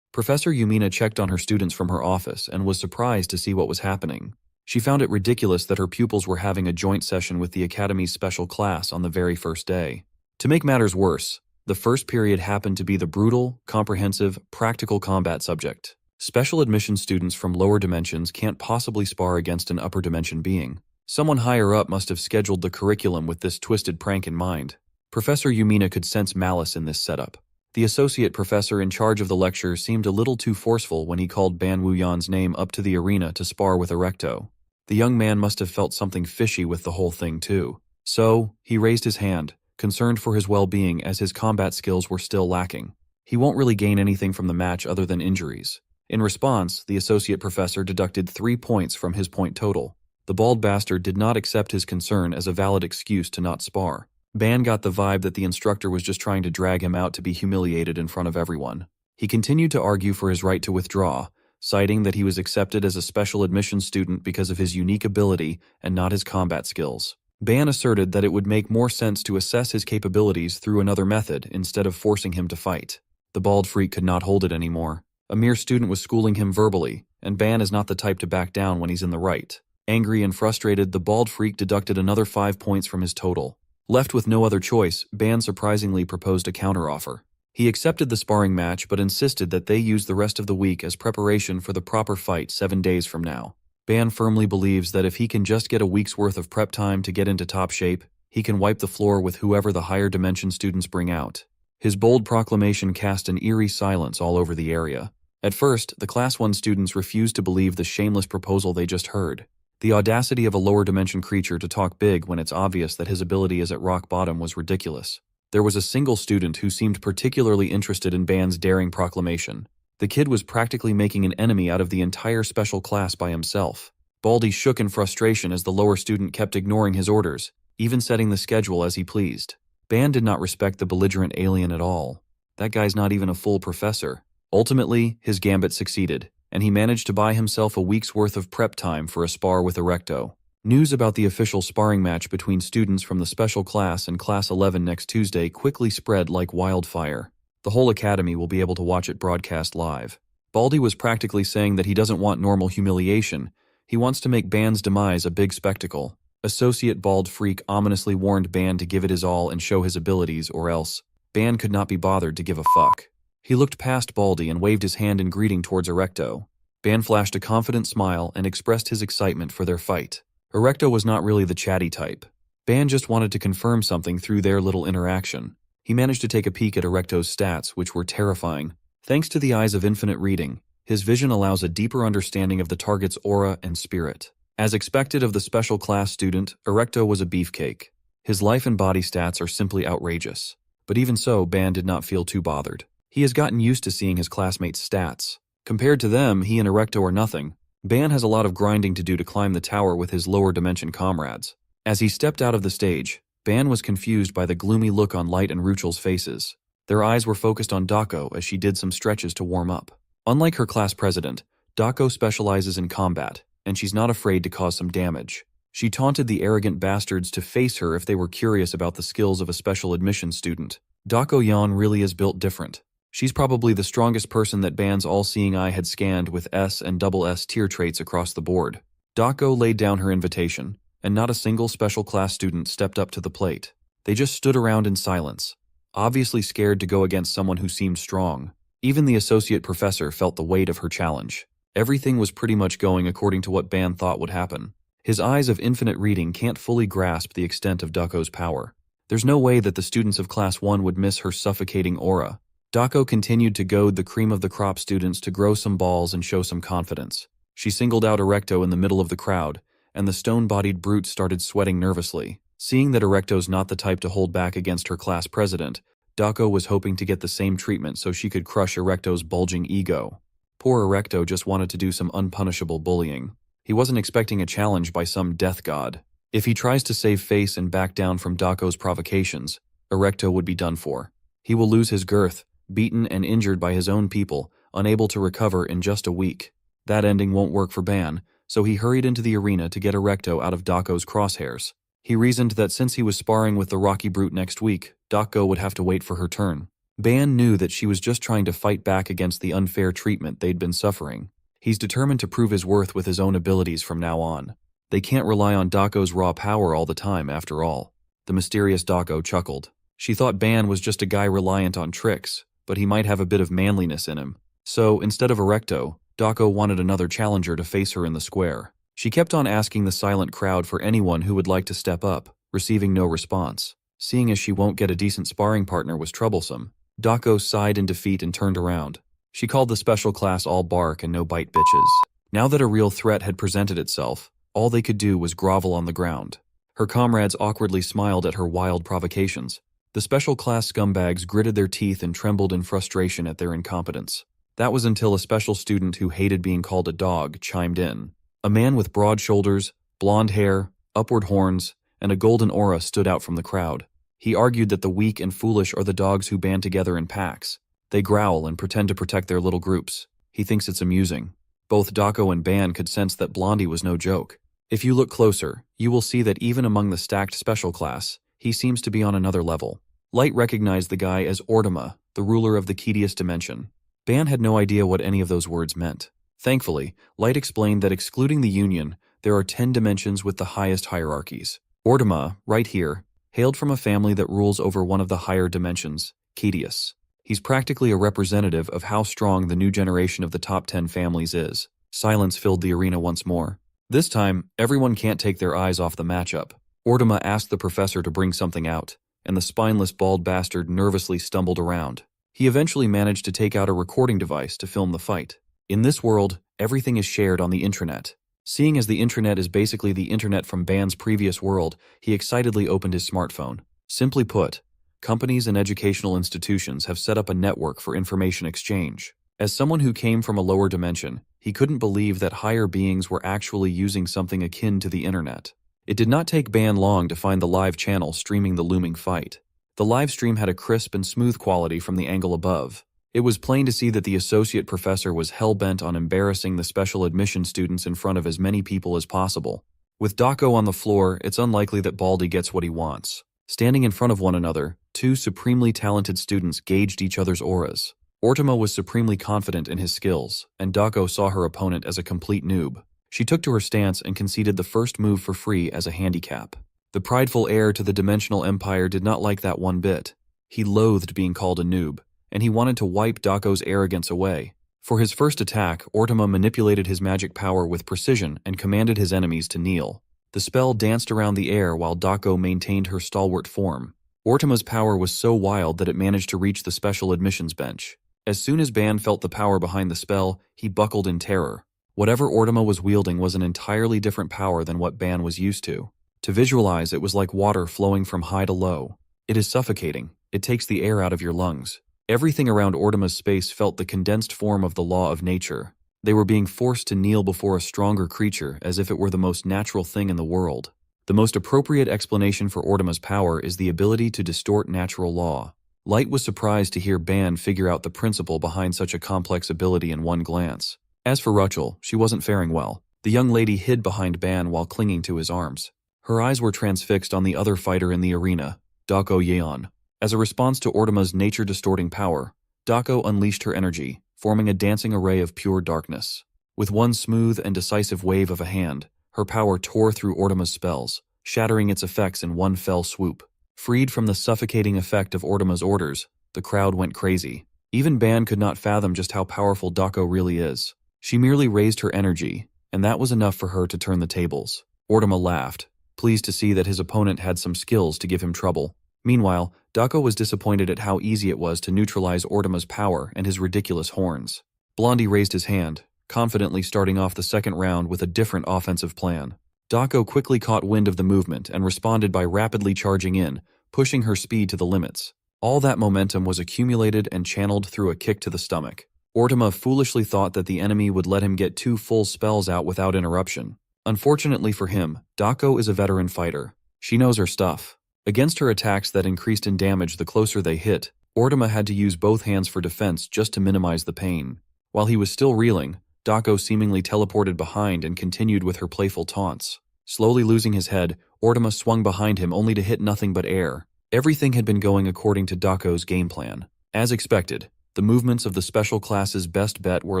Professor Yumina checked on her students from her office and was surprised to see what was happening. She found it ridiculous that her pupils were having a joint session with the Academy's special class on the very first day. To make matters worse, the first period happened to be the brutal, comprehensive, practical combat subject. Special admission students from lower dimensions can't possibly spar against an upper dimension being. Someone higher up must have scheduled the curriculum with this twisted prank in mind. Professor Yumina could sense malice in this setup. The associate professor in charge of the lecture seemed a little too forceful when he called Ban Wuyan's name up to the arena to spar with Erecto. The young man must have felt something fishy with the whole thing too. So, he raised his hand, concerned for his well-being as his combat skills were still lacking. He won't really gain anything from the match other than injuries. In response, the associate professor deducted 3 points from his point total. The bald bastard did not accept his concern as a valid excuse to not spar. Ban got the vibe that the instructor was just trying to drag him out to be humiliated in front of everyone. He continued to argue for his right to withdraw, citing that he was accepted as a special admission student because of his unique ability and not his combat skills. Ban asserted that it would make more sense to assess his capabilities through another method instead of forcing him to fight. The bald freak could not hold it anymore. A mere student was schooling him verbally, and Ban is not the type to back down when he's in the right. Angry and frustrated, the bald freak deducted another 5 points from his total. Left with no other choice, Ban surprisingly proposed a counteroffer. He accepted the sparring match but insisted that they use the rest of the week as preparation for the proper fight 7 days from now. Ban firmly believes that if he can just get a week's worth of prep time to get into top shape, he can wipe the floor with whoever the higher dimension students bring out. His bold proclamation cast an eerie silence all over the area. At first, the Class 1 students refused to believe the shameless proposal they just heard. The audacity of a lower dimension creature to talk big when it's obvious that his ability is at rock bottom was ridiculous. There was a single student who seemed particularly interested in Ban's daring proclamation. The kid was practically making an enemy out of the entire special class by himself. Baldy shook in frustration as the lower student kept ignoring his orders, even setting the schedule as he pleased. Ban did not respect the belligerent alien at all. That guy's not even a full professor. Ultimately, his gambit succeeded, and he managed to buy himself a week's worth of prep time for a spar with Erecto. News about the official sparring match between students from the special class and Class 11 next Tuesday quickly spread like wildfire. The whole academy will be able to watch it broadcast live. Baldy was practically saying that he doesn't want normal humiliation. He wants to make Ban's demise a big spectacle. Associate Bald Freak ominously warned Ban to give it his all and show his abilities, or else Ban could not be bothered to give a fuck. He looked past Baldy and waved his hand in greeting towards Erecto. Ban flashed a confident smile and expressed his excitement for their fight. Erecto was not really the chatty type. Ban just wanted to confirm something through their little interaction. He managed to take a peek at Erecto's stats, which were terrifying. Thanks to the eyes of infinite reading, his vision allows a deeper understanding of the target's aura and spirit. As expected of the special class student, Erecto was a beefcake. His life and body stats are simply outrageous. But even so, Ban did not feel too bothered. He has gotten used to seeing his classmates' stats. Compared to them, he and Erecto are nothing. Ban has a lot of grinding to do to climb the tower with his lower dimension comrades. As he stepped out of the stage, Ban was confused by the gloomy look on Light and Ruchel's faces. Their eyes were focused on Dako as she did some stretches to warm up. Unlike her class president, Dako specializes in combat, and she's not afraid to cause some damage. She taunted the arrogant bastards to face her if they were curious about the skills of a special admission student. Dako Yan really is built different. She's probably the strongest person that Ban's all-seeing eye had scanned with S and double S tier traits across the board. Dako laid down her invitation, and not a single special class student stepped up to the plate. They just stood around in silence, obviously scared to go against someone who seemed strong. Even the associate professor felt the weight of her challenge. Everything was pretty much going according to what Ban thought would happen. His eyes of infinite reading can't fully grasp the extent of Dako's power. There's no way that the students of Class 1 would miss her suffocating aura. Dako continued to goad the cream of the crop students to grow some balls and show some confidence. She singled out Erecto in the middle of the crowd, and the stone-bodied brute started sweating nervously. Seeing that Erecto's not the type to hold back against her class president, Dako was hoping to get the same treatment so she could crush Erecto's bulging ego. Poor Erecto just wanted to do some unpunishable bullying. He wasn't expecting a challenge by some death god. If he tries to save face and back down from Dako's provocations, Erecto would be done for. He will lose his girth, beaten and injured by his own people, unable to recover in just a week. That ending won't work for Ban, so he hurried into the arena to get Erecto out of Dako's crosshairs. He reasoned that since he was sparring with the Rocky Brute next week, Dako would have to wait for her turn. Ban knew that she was just trying to fight back against the unfair treatment they'd been suffering. He's determined to prove his worth with his own abilities from now on. They can't rely on Dako's raw power all the time, after all. The mysterious Dako chuckled. She thought Ban was just a guy reliant on tricks, but he might have a bit of manliness in him. So, instead of Erecto, Dako wanted another challenger to face her in the square. She kept on asking the silent crowd for anyone who would like to step up, receiving no response. Seeing as she won't get a decent sparring partner was troublesome, Dako sighed in defeat and turned around. She called the special class all bark and no bite bitches. Now that a real threat had presented itself, all they could do was grovel on the ground. Her comrades awkwardly smiled at her wild provocations. The special class scumbags gritted their teeth and trembled in frustration at their incompetence. That was until a special student who hated being called a dog chimed in. A man with broad shoulders, blonde hair, upward horns, and a golden aura stood out from the crowd. He argued that the weak and foolish are the dogs who band together in packs. They growl and pretend to protect their little groups. He thinks it's amusing. Both Dako and Ban could sense that Blondie was no joke. If you look closer, you will see that even among the stacked special class, he seems to be on another level. Light recognized the guy as Ortima, the ruler of the Kedius dimension. Ban had no idea what any of those words meant. Thankfully, Light explained that excluding the Union, there are 10 dimensions with the highest hierarchies. Ortima, right here, hailed from a family that rules over one of the higher dimensions, Kedius. He's practically a representative of how strong the new generation of the top 10 families is. Silence filled the arena once more. This time, everyone can't take their eyes off the matchup. Ortima asked the professor to bring something out, and the spineless bald bastard nervously stumbled around. He eventually managed to take out a recording device to film the fight. In this world, everything is shared on the intranet. Seeing as the intranet is basically the internet from Ban's previous world, he excitedly opened his smartphone. Simply put, companies and educational institutions have set up a network for information exchange. As someone who came from a lower dimension, he couldn't believe that higher beings were actually using something akin to the internet. It did not take Ban long to find the live channel streaming the looming fight. The live stream had a crisp and smooth quality from the angle above. It was plain to see that the associate professor was hell-bent on embarrassing the special admission students in front of as many people as possible. With Dako on the floor, it's unlikely that Baldy gets what he wants. Standing in front of one another, two supremely talented students gauged each other's auras. Ortima was supremely confident in his skills, and Dako saw her opponent as a complete noob. She took to her stance and conceded the first move for free as a handicap. The prideful heir to the dimensional empire did not like that one bit. He loathed being called a noob, and he wanted to wipe Dako's arrogance away. For his first attack, Ortima manipulated his magic power with precision and commanded his enemies to kneel. The spell danced around the air while Dako maintained her stalwart form. Ortima's power was so wild that it managed to reach the special admissions bench. As soon as Ban felt the power behind the spell, he buckled in terror. Whatever Ortima was wielding was an entirely different power than what Ban was used to. To visualize, it was like water flowing from high to low. It is suffocating. It takes the air out of your lungs. Everything around Ortima's space felt the condensed form of the law of nature. They were being forced to kneel before a stronger creature as if it were the most natural thing in the world. The most appropriate explanation for Ortima's power is the ability to distort natural law. Light was surprised to hear Ban figure out the principle behind such a complex ability in one glance. As for Rachel, she wasn't faring well. The young lady hid behind Ban while clinging to his arms. Her eyes were transfixed on the other fighter in the arena, Dako Yeon. As a response to Ortima's nature-distorting power, Dako unleashed her energy, forming a dancing array of pure darkness. With one smooth and decisive wave of a hand, her power tore through Ortima's spells, shattering its effects in one fell swoop. Freed from the suffocating effect of Ortima's orders, the crowd went crazy. Even Ban could not fathom just how powerful Dako really is. She merely raised her energy, and that was enough for her to turn the tables. Ortima laughed, pleased to see that his opponent had some skills to give him trouble. Meanwhile, Dako was disappointed at how easy it was to neutralize Ortima's power and his ridiculous horns. Blondie raised his hand, confidently starting off the second round with a different offensive plan. Dako quickly caught wind of the movement and responded by rapidly charging in, pushing her speed to the limits. All that momentum was accumulated and channeled through a kick to the stomach. Ortima foolishly thought that the enemy would let him get 2 full spells out without interruption. Unfortunately for him, Dako is a veteran fighter. She knows her stuff. Against her attacks that increased in damage the closer they hit, Ortima had to use both hands for defense just to minimize the pain. While he was still reeling, Dako seemingly teleported behind and continued with her playful taunts. Slowly losing his head, Ortima swung behind him only to hit nothing but air. Everything had been going according to Dako's game plan. As expected, the movements of the special class's best bet were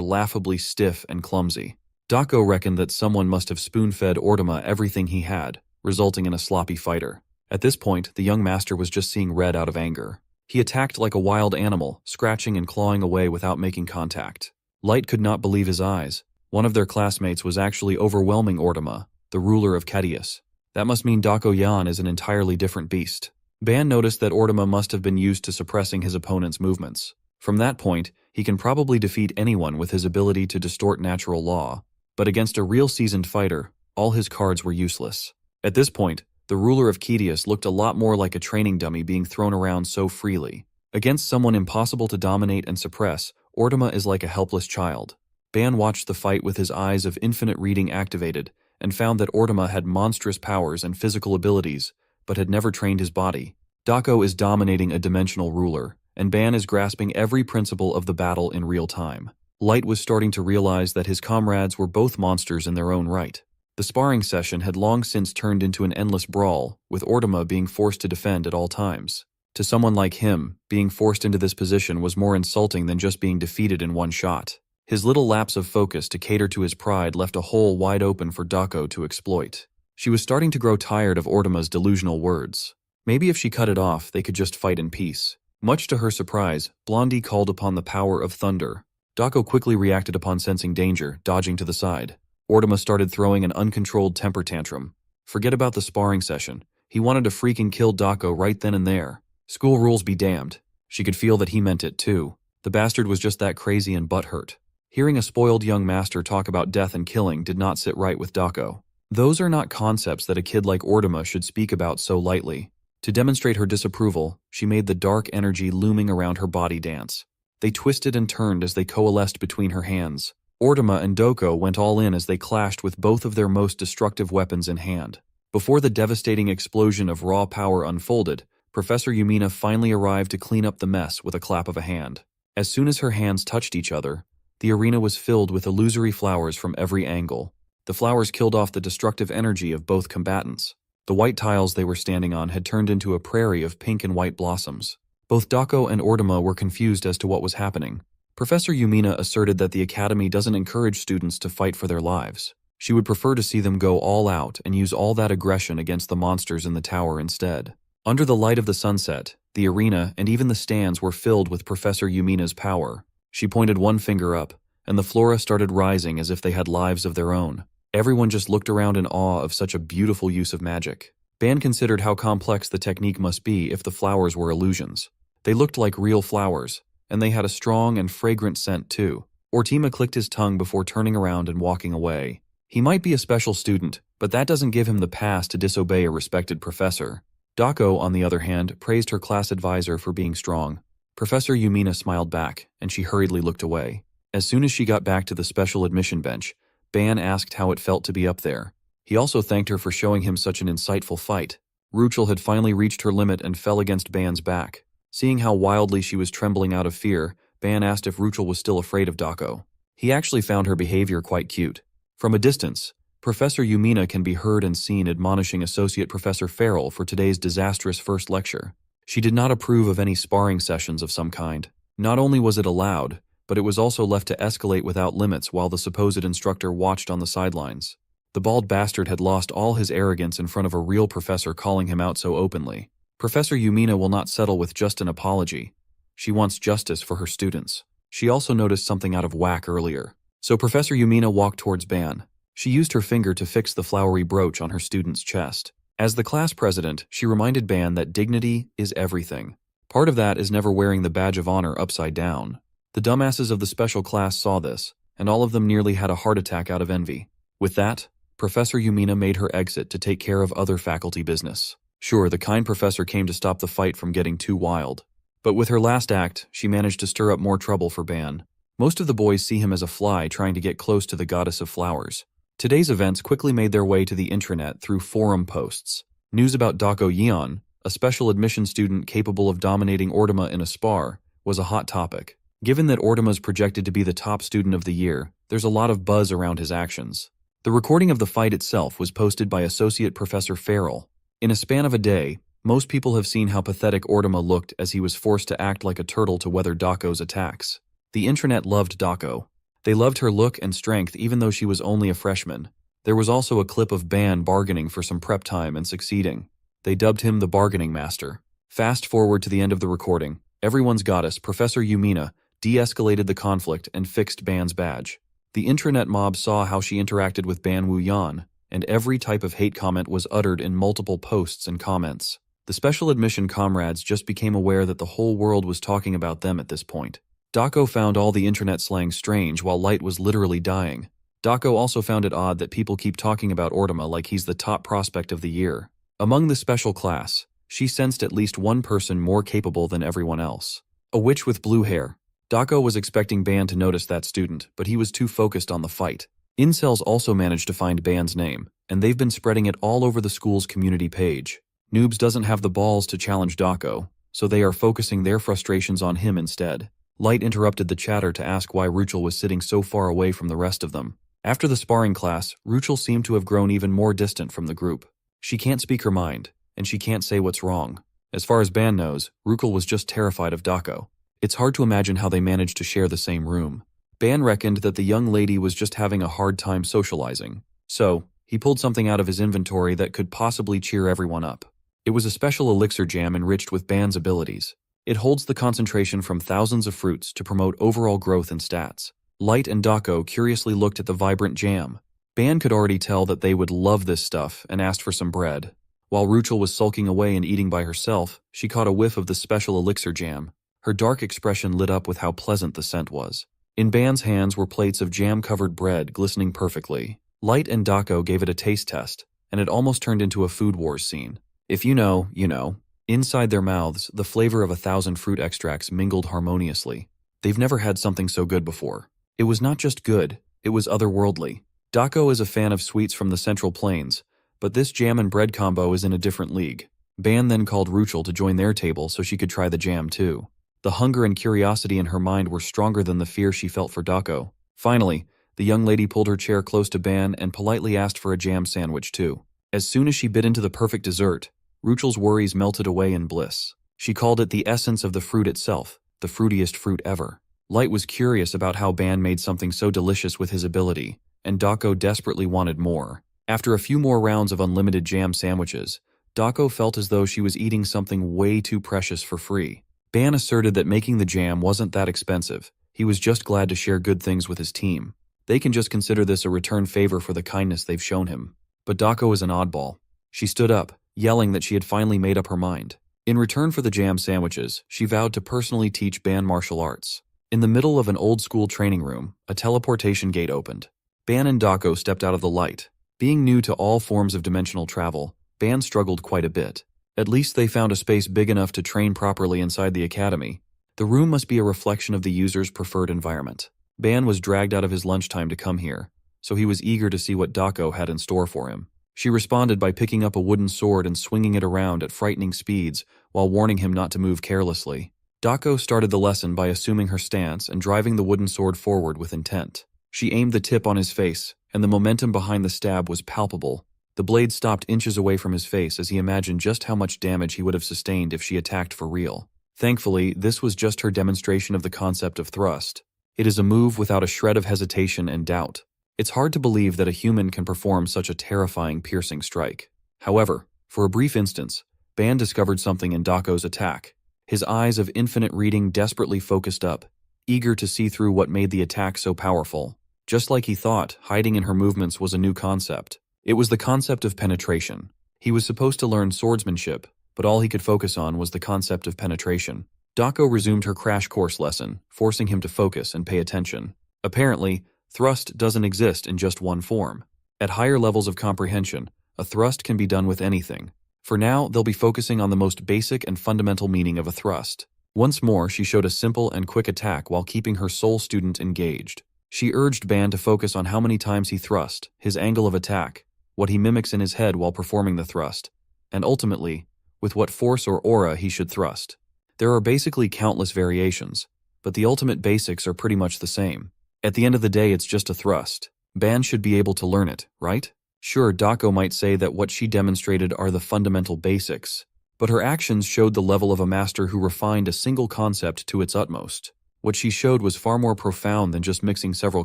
laughably stiff and clumsy. Dako reckoned that someone must have spoon-fed Ortima everything he had, resulting in a sloppy fighter. At this point, the young master was just seeing red out of anger. He attacked like a wild animal, scratching and clawing away without making contact. Light could not believe his eyes. One of their classmates was actually overwhelming Ortima, the ruler of Ketius. That must mean Dako Yan is an entirely different beast. Ban noticed that Ortima must have been used to suppressing his opponent's movements. From that point, he can probably defeat anyone with his ability to distort natural law. But against a real seasoned fighter, all his cards were useless. At this point, the ruler of Ketius looked a lot more like a training dummy being thrown around so freely. Against someone impossible to dominate and suppress, Ortima is like a helpless child. Ban watched the fight with his eyes of infinite reading activated, and found that Ortima had monstrous powers and physical abilities, but had never trained his body. Dako is dominating a dimensional ruler, and Ban is grasping every principle of the battle in real time. Light was starting to realize that his comrades were both monsters in their own right. The sparring session had long since turned into an endless brawl, with Ortima being forced to defend at all times. To someone like him, being forced into this position was more insulting than just being defeated in one shot. His little lapse of focus to cater to his pride left a hole wide open for Dako to exploit. She was starting to grow tired of Ortima's delusional words. Maybe if she cut it off, they could just fight in peace. Much to her surprise, Blondie called upon the power of thunder. Dako quickly reacted upon sensing danger, dodging to the side. Ortima started throwing an uncontrolled temper tantrum. Forget about the sparring session. He wanted to freaking kill Dako right then and there. School rules be damned. She could feel that he meant it too. The bastard was just that crazy and butthurt. Hearing a spoiled young master talk about death and killing did not sit right with Dako. Those are not concepts that a kid like Ortima should speak about so lightly. To demonstrate her disapproval, she made the dark energy looming around her body dance. They twisted and turned as they coalesced between her hands. Ortima and Dako went all in as they clashed with both of their most destructive weapons in hand. Before the devastating explosion of raw power unfolded, Professor Yumina finally arrived to clean up the mess with a clap of a hand. As soon as her hands touched each other, the arena was filled with illusory flowers from every angle. The flowers killed off the destructive energy of both combatants. The white tiles they were standing on had turned into a prairie of pink and white blossoms. Both Dako and Ortima were confused as to what was happening. Professor Yumina asserted that the academy doesn't encourage students to fight for their lives. She would prefer to see them go all out and use all that aggression against the monsters in the tower instead. Under the light of the sunset, the arena and even the stands were filled with Professor Yumina's power. She pointed one finger up, and the flora started rising as if they had lives of their own. Everyone just looked around in awe of such a beautiful use of magic. Ban considered how complex the technique must be if the flowers were illusions. They looked like real flowers, and they had a strong and fragrant scent too. Ortima clicked his tongue before turning around and walking away. He might be a special student, but that doesn't give him the pass to disobey a respected professor. Dako, on the other hand, praised her class advisor for being strong. Professor Yumina smiled back, and she hurriedly looked away. As soon as she got back to the special admission bench, Ban asked how it felt to be up there. He also thanked her for showing him such an insightful fight. Ruchel had finally reached her limit and fell against Ban's back. Seeing how wildly she was trembling out of fear, Ban asked if Ruchel was still afraid of Dako. He actually found her behavior quite cute. From a distance, Professor Yumina can be heard and seen admonishing Associate Professor Farrell for today's disastrous first lecture. She did not approve of any sparring sessions of some kind. Not only was it allowed, but it was also left to escalate without limits while the supposed instructor watched on the sidelines. The bald bastard had lost all his arrogance in front of a real professor calling him out so openly. Professor Yumina will not settle with just an apology. She wants justice for her students. She also noticed something out of whack earlier. So Professor Yumina walked towards Ban. She used her finger to fix the flowery brooch on her student's chest. As the class president, she reminded Ban that dignity is everything. Part of that is never wearing the badge of honor upside down. The dumbasses of the special class saw this, and all of them nearly had a heart attack out of envy. With that, Professor Yumina made her exit to take care of other faculty business. Sure, the kind professor came to stop the fight from getting too wild. But with her last act, she managed to stir up more trouble for Ban. Most of the boys see him as a fly trying to get close to the goddess of flowers. Today's events quickly made their way to the intranet through forum posts. News about Dako Yeon, a special admission student capable of dominating Orduma in a spar, was a hot topic. Given that Orduma's projected to be the top student of the year, there's a lot of buzz around his actions. The recording of the fight itself was posted by Associate Professor Farrell. In a span of a day, most people have seen how pathetic Orduma looked as he was forced to act like a turtle to weather Dako's attacks. The intranet loved Dako. They loved her look and strength even though she was only a freshman. There was also a clip of Ban bargaining for some prep time and succeeding. They dubbed him the bargaining master. Fast forward to the end of the recording. Everyone's goddess, Professor Yumina, de-escalated the conflict and fixed Ban's badge. The intranet mob saw how she interacted with Ban Wuyan, and every type of hate comment was uttered in multiple posts and comments. The special admission comrades just became aware that the whole world was talking about them at this point. Dako found all the internet slang strange while Light was literally dying. Dako also found it odd that people keep talking about Orduma like he's the top prospect of the year. Among the special class, she sensed at least one person more capable than everyone else. A witch with blue hair. Dako was expecting Ban to notice that student, but he was too focused on the fight. Incels also managed to find Ban's name, and they've been spreading it all over the school's community page. Noobs doesn't have the balls to challenge Dako, so they are focusing their frustrations on him instead. Light interrupted the chatter to ask why Ruchel was sitting so far away from the rest of them. After the sparring class, Ruchel seemed to have grown even more distant from the group. She can't speak her mind, and she can't say what's wrong. As far as Ban knows, Ruchel was just terrified of Dako. It's hard to imagine how they managed to share the same room. Ban reckoned that the young lady was just having a hard time socializing. So, he pulled something out of his inventory that could possibly cheer everyone up. It was a special elixir jam enriched with Ban's abilities. It holds the concentration from thousands of fruits to promote overall growth and stats. Light and Dako curiously looked at the vibrant jam. Ban could already tell that they would love this stuff and asked for some bread. While Ruchel was sulking away and eating by herself, she caught a whiff of the special elixir jam. Her dark expression lit up with how pleasant the scent was. In Ban's hands were plates of jam-covered bread glistening perfectly. Light and Dako gave it a taste test, and it almost turned into a Food Wars scene. If you know, you know. Inside their mouths, the flavor of 1,000 fruit extracts mingled harmoniously. They've never had something so good before. It was not just good, it was otherworldly. Dako is a fan of sweets from the Central Plains, but this jam and bread combo is in a different league. Ban then called Ruchel to join their table so she could try the jam too. The hunger and curiosity in her mind were stronger than the fear she felt for Dako. Finally, the young lady pulled her chair close to Ban and politely asked for a jam sandwich too. As soon as she bit into the perfect dessert, Ruchel's worries melted away in bliss. She called it the essence of the fruit itself, the fruitiest fruit ever. Light was curious about how Ban made something so delicious with his ability, and Dako desperately wanted more. After a few more rounds of unlimited jam sandwiches, Dako felt as though she was eating something way too precious for free. Ban asserted that making the jam wasn't that expensive. He was just glad to share good things with his team. They can just consider this a return favor for the kindness they've shown him. But Dako is an oddball. She stood up, yelling that she had finally made up her mind. In return for the jam sandwiches, she vowed to personally teach Ban martial arts. In the middle of an old-school training room, a teleportation gate opened. Ban and Dako stepped out of the light. Being new to all forms of dimensional travel, Ban struggled quite a bit. At least they found a space big enough to train properly inside the academy. The room must be a reflection of the user's preferred environment. Ban was dragged out of his lunchtime to come here, so he was eager to see what Dako had in store for him. She responded by picking up a wooden sword and swinging it around at frightening speeds while warning him not to move carelessly. Dako started the lesson by assuming her stance and driving the wooden sword forward with intent. She aimed the tip on his face, and the momentum behind the stab was palpable. The blade stopped inches away from his face as he imagined just how much damage he would have sustained if she attacked for real. Thankfully, this was just her demonstration of the concept of thrust. It is a move without a shred of hesitation and doubt. It's hard to believe that a human can perform such a terrifying, piercing strike. However, for a brief instance, Ban discovered something in Dako's attack. His eyes of infinite reading desperately focused up, eager to see through what made the attack so powerful. Just like he thought, hiding in her movements was a new concept. It was the concept of penetration. He was supposed to learn swordsmanship, but all he could focus on was the concept of penetration. Dako resumed her crash course lesson, forcing him to focus and pay attention. Apparently, thrust doesn't exist in just one form. At higher levels of comprehension, a thrust can be done with anything. For now, they'll be focusing on the most basic and fundamental meaning of a thrust. Once more, she showed a simple and quick attack while keeping her soul student engaged. She urged Ban to focus on how many times he thrust, his angle of attack, what he mimics in his head while performing the thrust, and ultimately, with what force or aura he should thrust. There are basically countless variations, but the ultimate basics are pretty much the same. At the end of the day, it's just a thrust. Ban should be able to learn it, right? Sure, Dako might say that what she demonstrated are the fundamental basics, but her actions showed the level of a master who refined a single concept to its utmost. What she showed was far more profound than just mixing several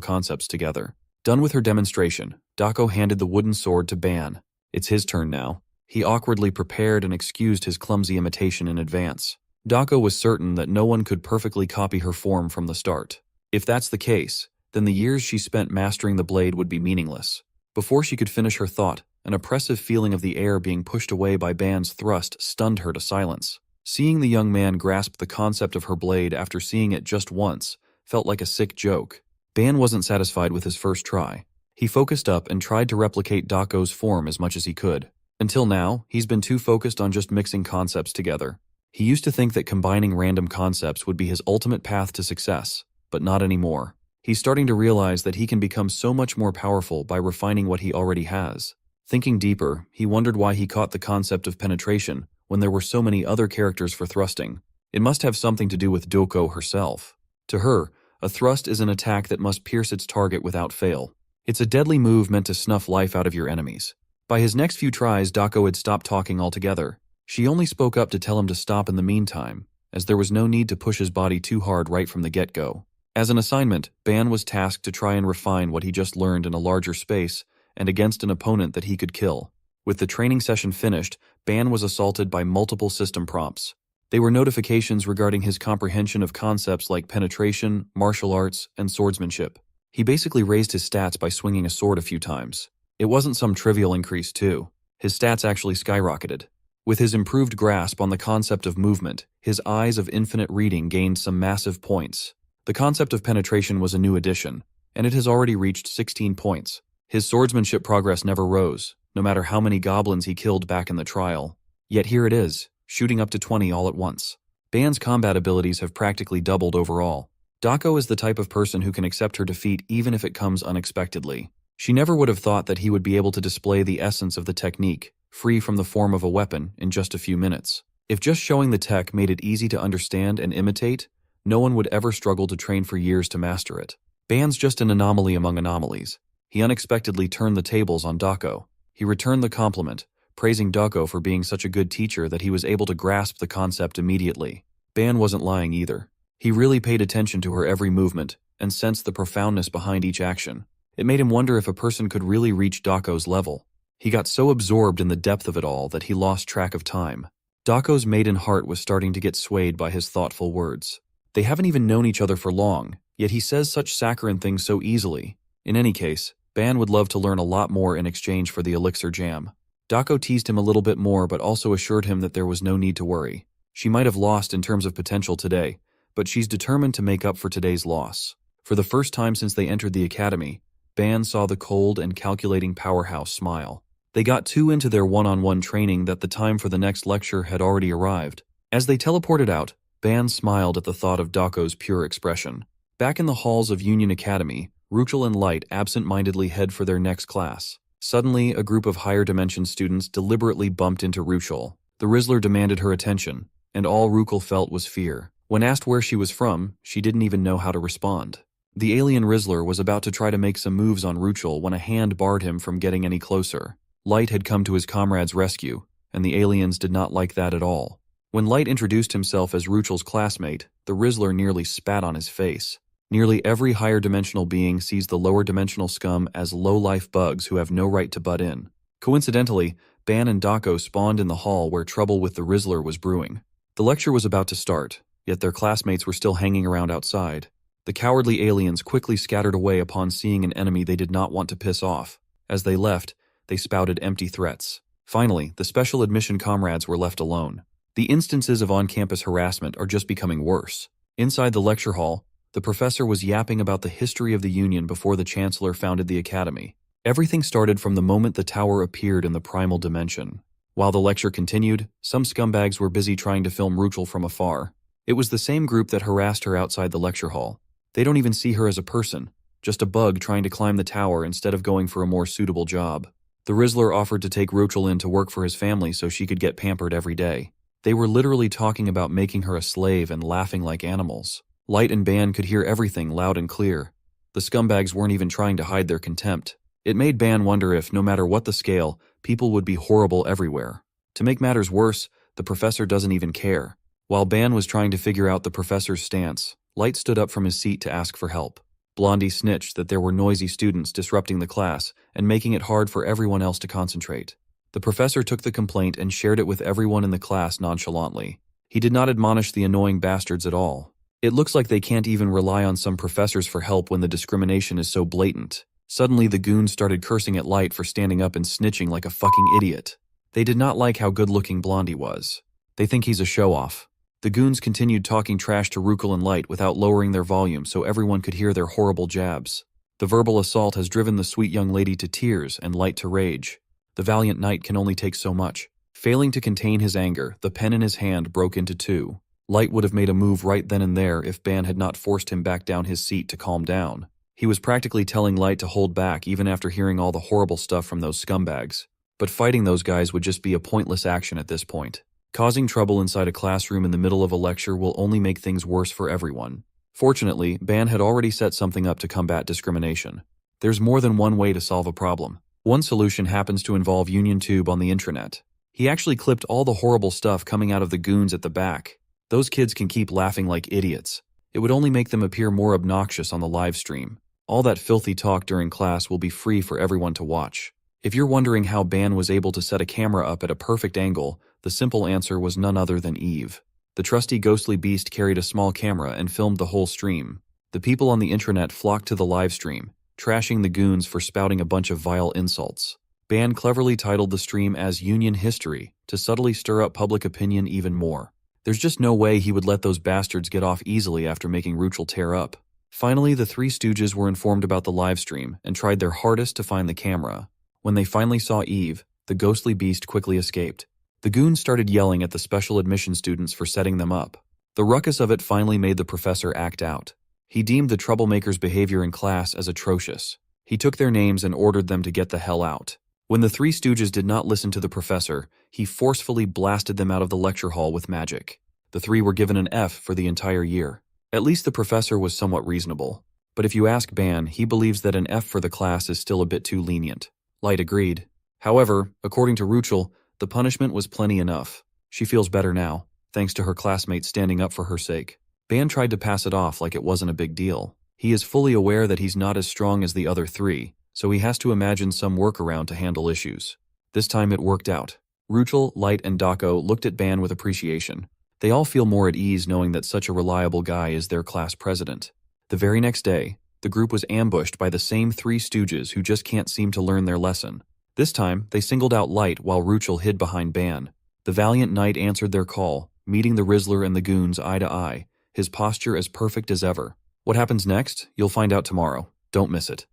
concepts together. Done with her demonstration, Dako handed the wooden sword to Ban. It's his turn now. He awkwardly prepared and excused his clumsy imitation in advance. Dako was certain that no one could perfectly copy her form from the start. If that's the case, then the years she spent mastering the blade would be meaningless. Before she could finish her thought, an oppressive feeling of the air being pushed away by Ban's thrust stunned her to silence. Seeing the young man grasp the concept of her blade after seeing it just once felt like a sick joke. Ban wasn't satisfied with his first try. He focused up and tried to replicate Dako's form as much as he could. Until now, he's been too focused on just mixing concepts together. He used to think that combining random concepts would be his ultimate path to success, but not anymore. He's starting to realize that he can become so much more powerful by refining what he already has. Thinking deeper, he wondered why he caught the concept of penetration when there were so many other characters for thrusting. It must have something to do with Doko herself. To her, a thrust is an attack that must pierce its target without fail. It's a deadly move meant to snuff life out of your enemies. By his next few tries, Dako had stopped talking altogether. She only spoke up to tell him to stop in the meantime, as there was no need to push his body too hard right from the get-go. As an assignment, Ban was tasked to try and refine what he just learned in a larger space and against an opponent that he could kill. With the training session finished, Ban was assaulted by multiple system prompts. They were notifications regarding his comprehension of concepts like penetration, martial arts, and swordsmanship. He basically raised his stats by swinging a sword a few times. It wasn't some trivial increase, too. His stats actually skyrocketed. With his improved grasp on the concept of movement, his eyes of infinite reading gained some massive points. The concept of penetration was a new addition, and it has already reached 16 points. His swordsmanship progress never rose, no matter how many goblins he killed back in the trial. Yet here it is, shooting up to 20 all at once. Ban's combat abilities have practically doubled overall. Dako is the type of person who can accept her defeat even if it comes unexpectedly. She never would have thought that he would be able to display the essence of the technique, free from the form of a weapon, in just a few minutes. If just showing the tech made it easy to understand and imitate, no one would ever struggle to train for years to master it. Ban's just an anomaly among anomalies. He unexpectedly turned the tables on Dako. He returned the compliment, praising Dako for being such a good teacher that he was able to grasp the concept immediately. Ban wasn't lying either. He really paid attention to her every movement and sensed the profoundness behind each action. It made him wonder if a person could really reach Dako's level. He got so absorbed in the depth of it all that he lost track of time. Dako's maiden heart was starting to get swayed by his thoughtful words. They haven't even known each other for long, yet he says such saccharine things so easily. In any case, Ban would love to learn a lot more in exchange for the elixir jam. Dako teased him a little bit more but also assured him that there was no need to worry. She might have lost in terms of potential today, but she's determined to make up for today's loss. For the first time since they entered the academy, Ban saw the cold and calculating powerhouse smile. They got too into their one-on-one training that the time for the next lecture had already arrived. As they teleported out, Ban smiled at the thought of Dako's pure expression. Back in the halls of Union Academy, Ruchel and Light absent-mindedly head for their next class. Suddenly, a group of higher dimension students deliberately bumped into Ruchel. The Rizzler demanded her attention, and all Ruchel felt was fear. When asked where she was from, she didn't even know how to respond. The alien Rizzler was about to try to make some moves on Ruchel when a hand barred him from getting any closer. Light had come to his comrade's rescue, and the aliens did not like that at all. When Light introduced himself as Ruchel's classmate, the Rizzler nearly spat on his face. Nearly every higher dimensional being sees the lower dimensional scum as low-life bugs who have no right to butt in. Coincidentally, Ban and Dako spawned in the hall where trouble with the Rizzler was brewing. The lecture was about to start, yet their classmates were still hanging around outside. The cowardly aliens quickly scattered away upon seeing an enemy they did not want to piss off. As they left, they spouted empty threats. Finally, the special admission comrades were left alone. The instances of on-campus harassment are just becoming worse. Inside the lecture hall, the professor was yapping about the history of the Union before the Chancellor founded the Academy. Everything started from the moment the tower appeared in the primal dimension. While the lecture continued, some scumbags were busy trying to film Ruchel from afar. It was the same group that harassed her outside the lecture hall. They don't even see her as a person, just a bug trying to climb the tower instead of going for a more suitable job. The Rizzler offered to take Ruchel in to work for his family so she could get pampered every day. They were literally talking about making her a slave and laughing like animals. Light and Ban could hear everything loud and clear. The scumbags weren't even trying to hide their contempt. It made Ban wonder if, no matter what the scale, people would be horrible everywhere. To make matters worse, the professor doesn't even care. While Ban was trying to figure out the professor's stance, Light stood up from his seat to ask for help. Blondie snitched that there were noisy students disrupting the class and making it hard for everyone else to concentrate. The professor took the complaint and shared it with everyone in the class nonchalantly. He did not admonish the annoying bastards at all. It looks like they can't even rely on some professors for help when the discrimination is so blatant. Suddenly, the goons started cursing at Light for standing up and snitching like a fucking idiot. They did not like how good-looking Blondie was. They think he's a show-off. The goons continued talking trash to Ruchel and Light without lowering their volume so everyone could hear their horrible jabs. The verbal assault has driven the sweet young lady to tears and Light to rage. The valiant knight can only take so much. Failing to contain his anger, the pen in his hand broke into two. Light would have made a move right then and there if Ban had not forced him back down his seat to calm down. He was practically telling Light to hold back even after hearing all the horrible stuff from those scumbags. But fighting those guys would just be a pointless action at this point. Causing trouble inside a classroom in the middle of a lecture will only make things worse for everyone. Fortunately, Ban had already set something up to combat discrimination. There's more than one way to solve a problem. One solution happens to involve UnionTube on the intranet. He actually clipped all the horrible stuff coming out of the goons at the back. Those kids can keep laughing like idiots. It would only make them appear more obnoxious on the live stream. All that filthy talk during class will be free for everyone to watch. If you're wondering how Ban was able to set a camera up at a perfect angle, the simple answer was none other than Eve. The trusty ghostly beast carried a small camera and filmed the whole stream. The people on the intranet flocked to the live stream, trashing the goons for spouting a bunch of vile insults. Ban cleverly titled the stream as Union History to subtly stir up public opinion even more. There's just no way he would let those bastards get off easily after making Ruchel tear up. Finally, the three stooges were informed about the live stream and tried their hardest to find the camera. When they finally saw Eve, the ghostly beast quickly escaped. The goons started yelling at the special admission students for setting them up. The ruckus of it finally made the professor act out. He deemed the troublemakers' behavior in class as atrocious. He took their names and ordered them to get the hell out. When the three stooges did not listen to the professor, he forcefully blasted them out of the lecture hall with magic. The three were given an F for the entire year. At least the professor was somewhat reasonable. But if you ask Ban, he believes that an F for the class is still a bit too lenient. Light agreed. However, according to Ruchel, the punishment was plenty enough. She feels better now, thanks to her classmates standing up for her sake. Ban tried to pass it off like it wasn't a big deal. He is fully aware that he's not as strong as the other three, so he has to imagine some workaround to handle issues. This time it worked out. Ruchel, Light, and Dako looked at Ban with appreciation. They all feel more at ease knowing that such a reliable guy is their class president. The very next day, the group was ambushed by the same three stooges who just can't seem to learn their lesson. This time, they singled out Light while Ruchel hid behind Ban. The valiant knight answered their call, meeting the Rizzler and the goons eye to eye, his posture as perfect as ever. What happens next? You'll find out tomorrow. Don't miss it.